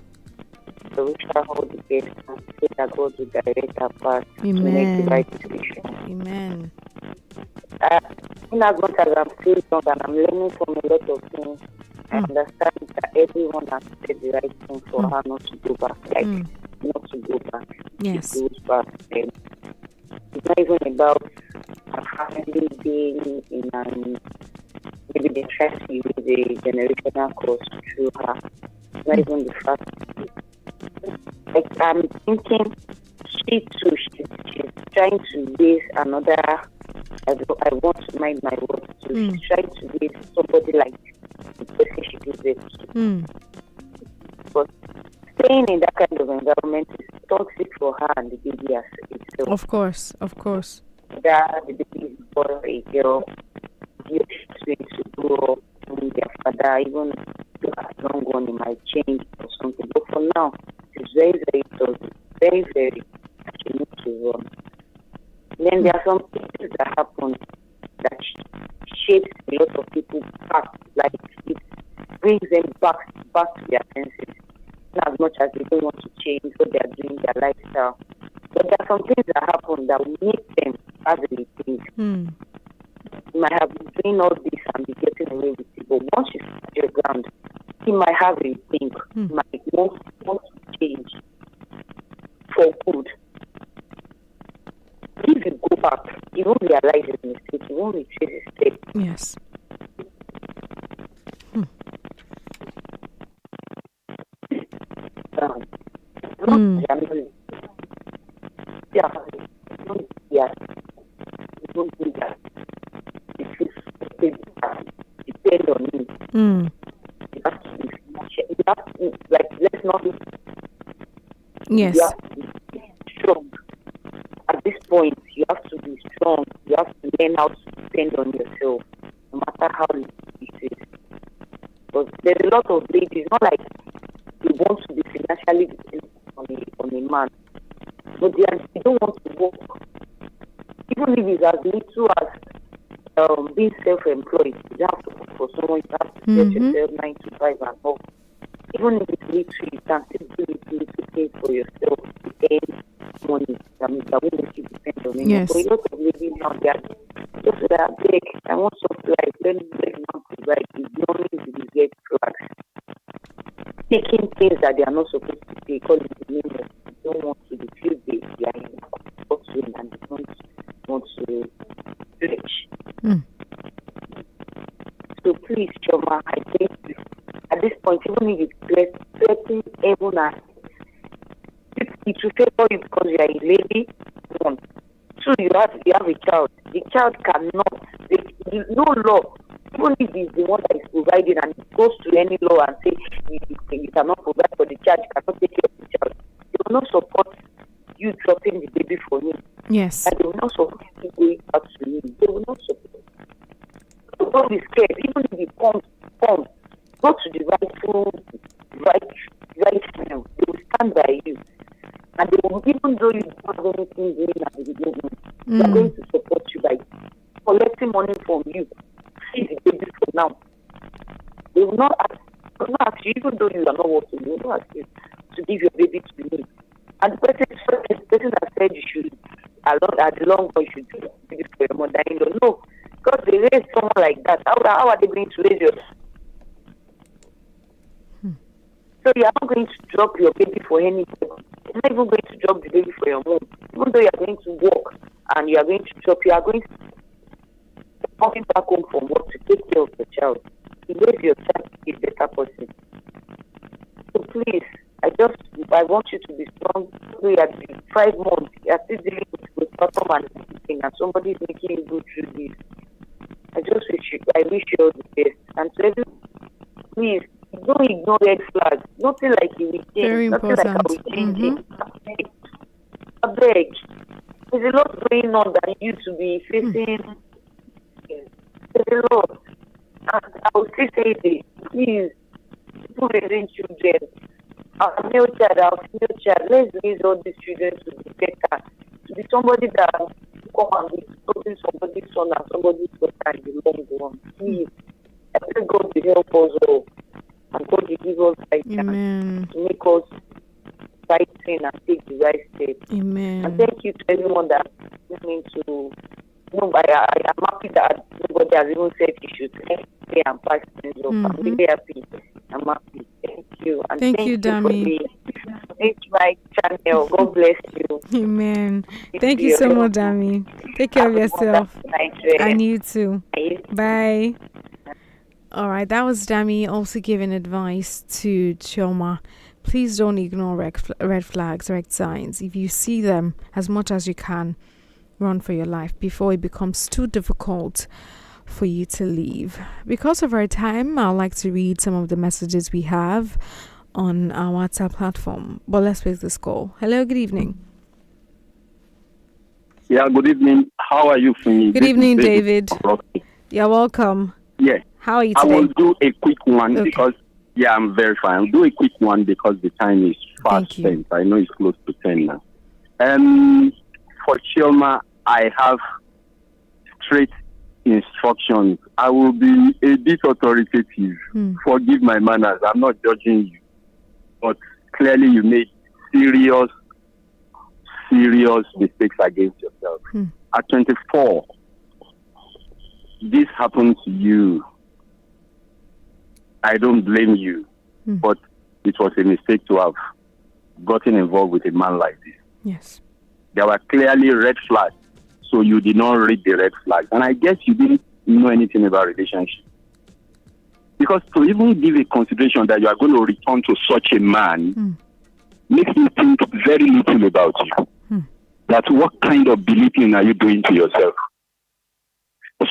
So we shall hold the best and say that God will direct our path to make Amen. the right decision. Amen. In as much as I'm still young and I'm learning from a lot of things, I understand that everyone has said the right thing for her not to go back. Like, not to go back. Yes. She goes back. And It's not even about a family being in an maybe they try to use a generational curse through her. It's not even the fact. Like I'm thinking she's trying to raise another. I want to mind my words too. She's trying to raise somebody like the person she gives it to. But staying in that kind of environment is toxic for her and the baby as itself. Of course. That the baby is boy or a girl, you're going to grow up with their father, even though as long gone it might change or something. But for now, it's very, very toxic. Very, very. She needs to run. Then there are some things that happen that shapes a lot of people back, like it brings them back to their senses. Not as much as they don't want to change what they are doing, their lifestyle. But there are some things that happen that will make them have a rethink. You might have been doing all this and be getting away with it, but once you stand your ground, he might have a rethink. He might want to change for good. If you go back, you won't realize his mistake, you won't retrace his step. Yes. Depend on me. You have to, like, let's not be. Yes. You have to be strong. At this point, you have to be strong. You have to learn how to depend on yourself, no matter how little it is. But there's a lot of ladies, not like they want to be financially dependent on a man, but they don't want to work. Even if it's as little as being self-employed, you have to work for someone, you have to get yourself 9 to 5 and all. Even if it's little, you can still do little things for yourself to earn money. That will make you depend on it. Yes. But a lot of ladies now, they are just that big. I want soft life. Let me not provide. Ignoring the red flags. Taking things that they are not supposed to take because it's mean that they don't want to feel they are in a comfort zone and they don't want to stretch. So please, Chioma, I think at this point, even if it's threatening heaven and it will favor you because you are a lady. One. Two, you have a child. The child cannot. No law. Even if it's the one that is providing and it goes to any law and say you cannot provide for the child, you cannot take care of the child, they will not support you dropping the baby for me. Yes. And they will not support you going back to me. They will not support. So don't be scared. Even if it comes, go to the right field. They will stand by you. And they will, even though you don't have anything doing at the beginning, they are going to support you by collecting money from you. See the baby for now. They will not ask you, even though you are not working, they will not ask you to give your baby to me. And the person that said you should, at the long run, you should do baby for your mother-in-law. No, because they raise someone like that. How are they going to raise yours? So you are not going to drop your baby for anybody. You're not even going to drop the baby for your mom. Even though you are going to work and you are going to drop, you are going to coming back home from work to take care of the child. You raise your child to be a better person. So please, I want you to be strong. We are 5 months. You are still dealing with problem and everything, and somebody is making you go through this. I wish you all the best. And to everyone, please, don't ignore red flags. Nothing like it will change. Very Nothing important. like I will change it. I beg. There's a lot going on that you to be facing. There's a lot. And I will still say this. Please, people raising children. Our male child, our female child, let's raise all these children to be better. To be somebody that come and be somebody's son and somebody's daughter in the long run. Please. I pray God to help us all. And God will give us right chance to make us right thing and take the right step. Amen. And thank you to everyone that listening to. I am happy that nobody has even said you should say and pass things up. I'm really happy. I'm happy. Thank you. And Thank you, Dami. This right channel. God bless you. Amen. Thank you so much, Dami. Take care of yourself. And you too. Bye. All right, that was Dami also giving advice to Chioma. Please don't ignore red flags, red signs. If you see them, as much as you can, run for your life before it becomes too difficult for you to leave. Because of our time, I'd like to read some of the messages we have on our WhatsApp platform. But let's take this call. Hello, good evening. Yeah, good evening. How are you, Fumi? Good evening, David. You're welcome. Yes. How are you today? I will do a quick one because, I'm very fine. I'll do a quick one because the time is fast spent. I know it's close to 10 now. For Chioma, I have straight instructions. I will be a bit authoritative. Forgive my manners. I'm not judging you. But clearly you made serious mistakes against yourself. At 24, this happened to you. I don't blame you, but it was a mistake to have gotten involved with a man like this. Yes. There were clearly red flags, so you did not read the red flags. And I guess you didn't know anything about relationship. Because to even give a consideration that you are going to return to such a man makes me think very little about you. That what kind of believing are you doing to yourself?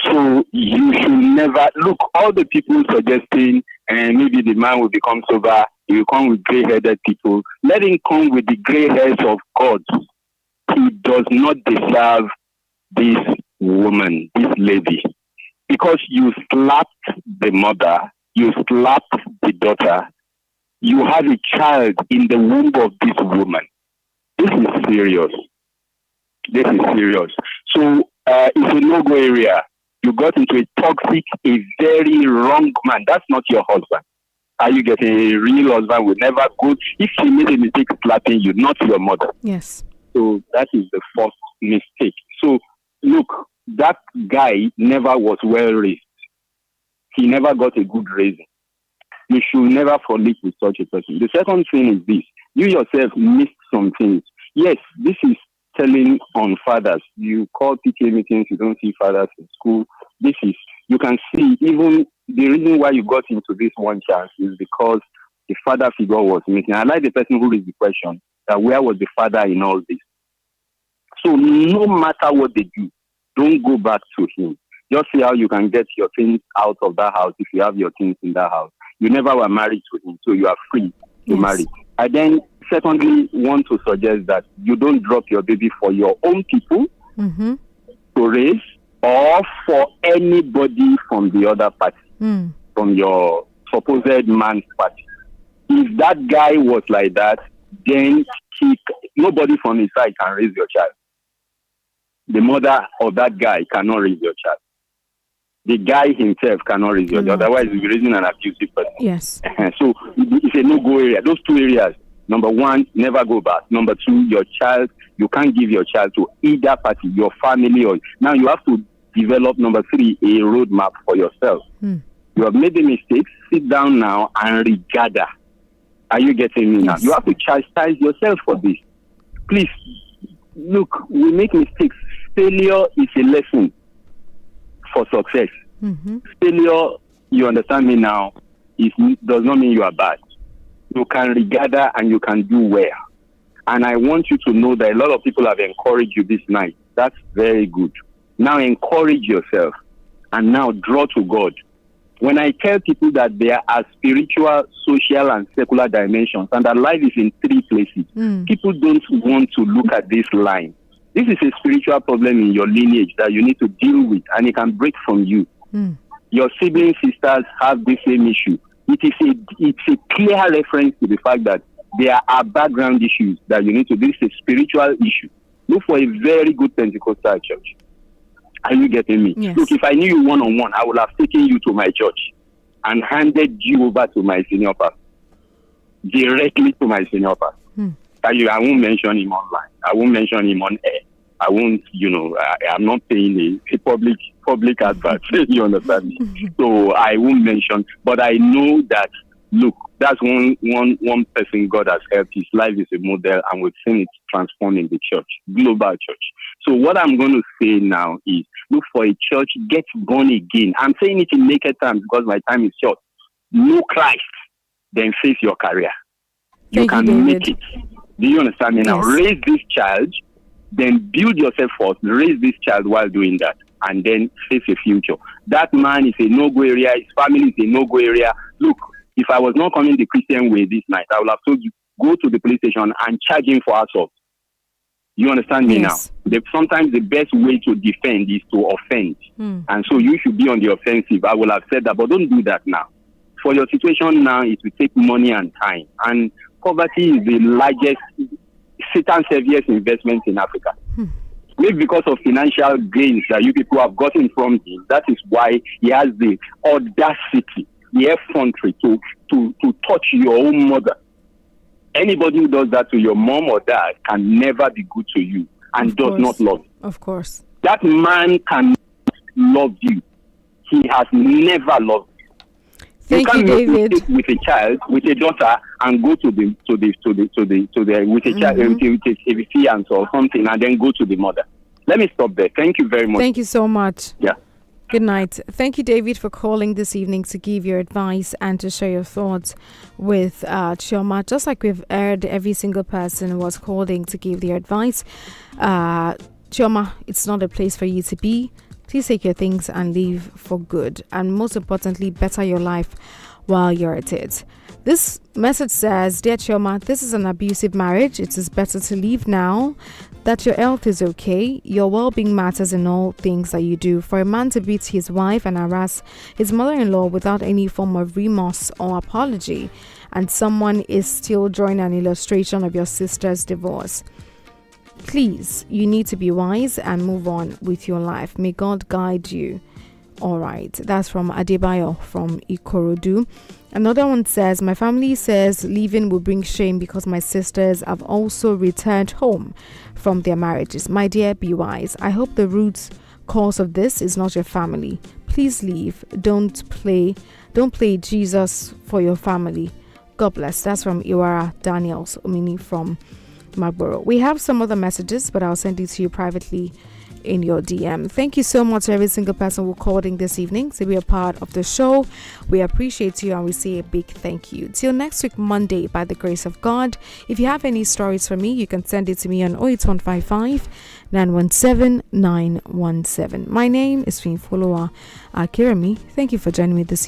So you should never look. All the people suggesting, and maybe the man will become sober. He will come with gray-headed people. Let him come with the gray hairs of God. He does not deserve this woman, this lady, because you slapped the mother, you slapped the daughter. You have a child in the womb of this woman. This is serious. This is serious. So it's a no-go area. You got into a toxic, a very wrong man. That's not your husband. Are you getting a real husband will never go if she made a mistake slapping you, not your mother. Yes. So that is the first mistake. So look, that guy never was well raised. He never got a good raising. You should never fall with such a person. The second thing is this. You yourself missed some things. Yes, this is telling on fathers. You call PTA meetings, you don't see fathers in school. This is, you can see even the reason why you got into this one chance is because the father figure was missing. I like the person who raised the question that where was the father in all this? So no matter what they do, don't go back to him. Just see how you can get your things out of that house if you have your things in that house. You never were married to him, so you are free to marry. I then secondly want to suggest that you don't drop your baby for your own people to raise or for anybody from the other party, from your supposed man's party. If that guy was like that, then nobody from his side can raise your child. The mother of that guy cannot raise your child. The guy himself cannot raise your child. Otherwise, he'll be raising an abusive person. Yes. So it's a no-go area. Those two areas. Number one, never go back. Number two, your child, you can't give your child to either party, your family, or now you have to develop, number three, a roadmap for yourself. You have made the mistakes, sit down now and regather. Are you getting me now? You have to chastise yourself for this. Please, look, we make mistakes. Failure is a lesson for success. Failure, you understand me now, does not mean you are bad. You can regather and you can do well. And I want you to know that a lot of people have encouraged you this night. That's very good. Now encourage yourself and now draw to God. When I tell people that there are spiritual, social, and secular dimensions and that life is in three places, people don't want to look at this line. This is a spiritual problem in your lineage that you need to deal with, and it can break from you. Your sibling sisters have the same issue. It's a clear reference to the fact that there are background issues that you need to. This is a spiritual issue. Look for a very good Pentecostal church. Are you getting me? Yes. Look, if I knew you one-on-one, I would have taken you to my church and handed you over to my senior pastor. Directly to my senior pastor. I won't mention him online. I won't mention him on air. I won't, I'm not paying a public advert. You understand me? So I won't mention, but I know that, look, That's one person God has helped. His life is a model, and we've seen it transform in the church, global church. So what I'm going to say now is, look for a church, get born again. I'm saying it in naked terms because my time is short. Know Christ, then face your career. You can make it. Do you understand me now? Yes. Raise this child, then build yourself first. Raise this child while doing that, and then face your future. That man is a no-go area. His family is a no-go area. Look, if I was not coming the Christian way this night, I would have told you, go to the police station and charge him for assault. You understand me now? Sometimes the best way to defend is to offend. And so you should be on the offensive. I will have said that, but don't do that now. For your situation now, it will take money and time. And poverty is the largest, Satan's heaviest investment in Africa. Maybe because of financial gains that you people have gotten from him. That is why he has the audacity, the effrontery to touch your own mother. Anybody who does that to your mom or dad can never be good to you and does not love you. Of course. That man can love you. He has never loved you. Thank you, David. With a child, with a daughter, and go to the with a child, with a fiance or something, and then go to the mother. Let me stop there. Thank you very much. Thank you so much. Yeah. Good night. Thank you, David, for calling this evening to give your advice and to share your thoughts with Chioma. Just like we've heard, every single person was calling to give their advice. Chioma, it's not a place for you to be. Please take your things and leave for good. And most importantly, better your life while you're at it. This message says, Dear Chioma, this is an abusive marriage. It is better to leave now that your health is okay. Your well-being matters in all things that you do. For a man to beat his wife and harass his mother-in-law without any form of remorse or apology, and someone is still drawing an illustration of your sister's divorce. Please, you need to be wise and move on with your life. May God guide you. All right, that's from Adebayo from Ikorodu. Another one says, my family says leaving will bring shame because my sisters have also returned home from their marriages. My dear, be wise. I hope the root cause of this is not your family. Please leave. Don't play Jesus for your family. God bless. That's from Iwara Daniels Omini from Magboro. We have some other messages, but I'll send it to you privately in your DM. Thank you so much to every single person who called in this evening to be a part of the show. We appreciate you and we say a big thank you. Till next week, Monday, by the grace of God. If you have any stories for me, you can send it to me on 08155 917 917. My name is Finfoloa Akirami. Thank you for joining me this evening.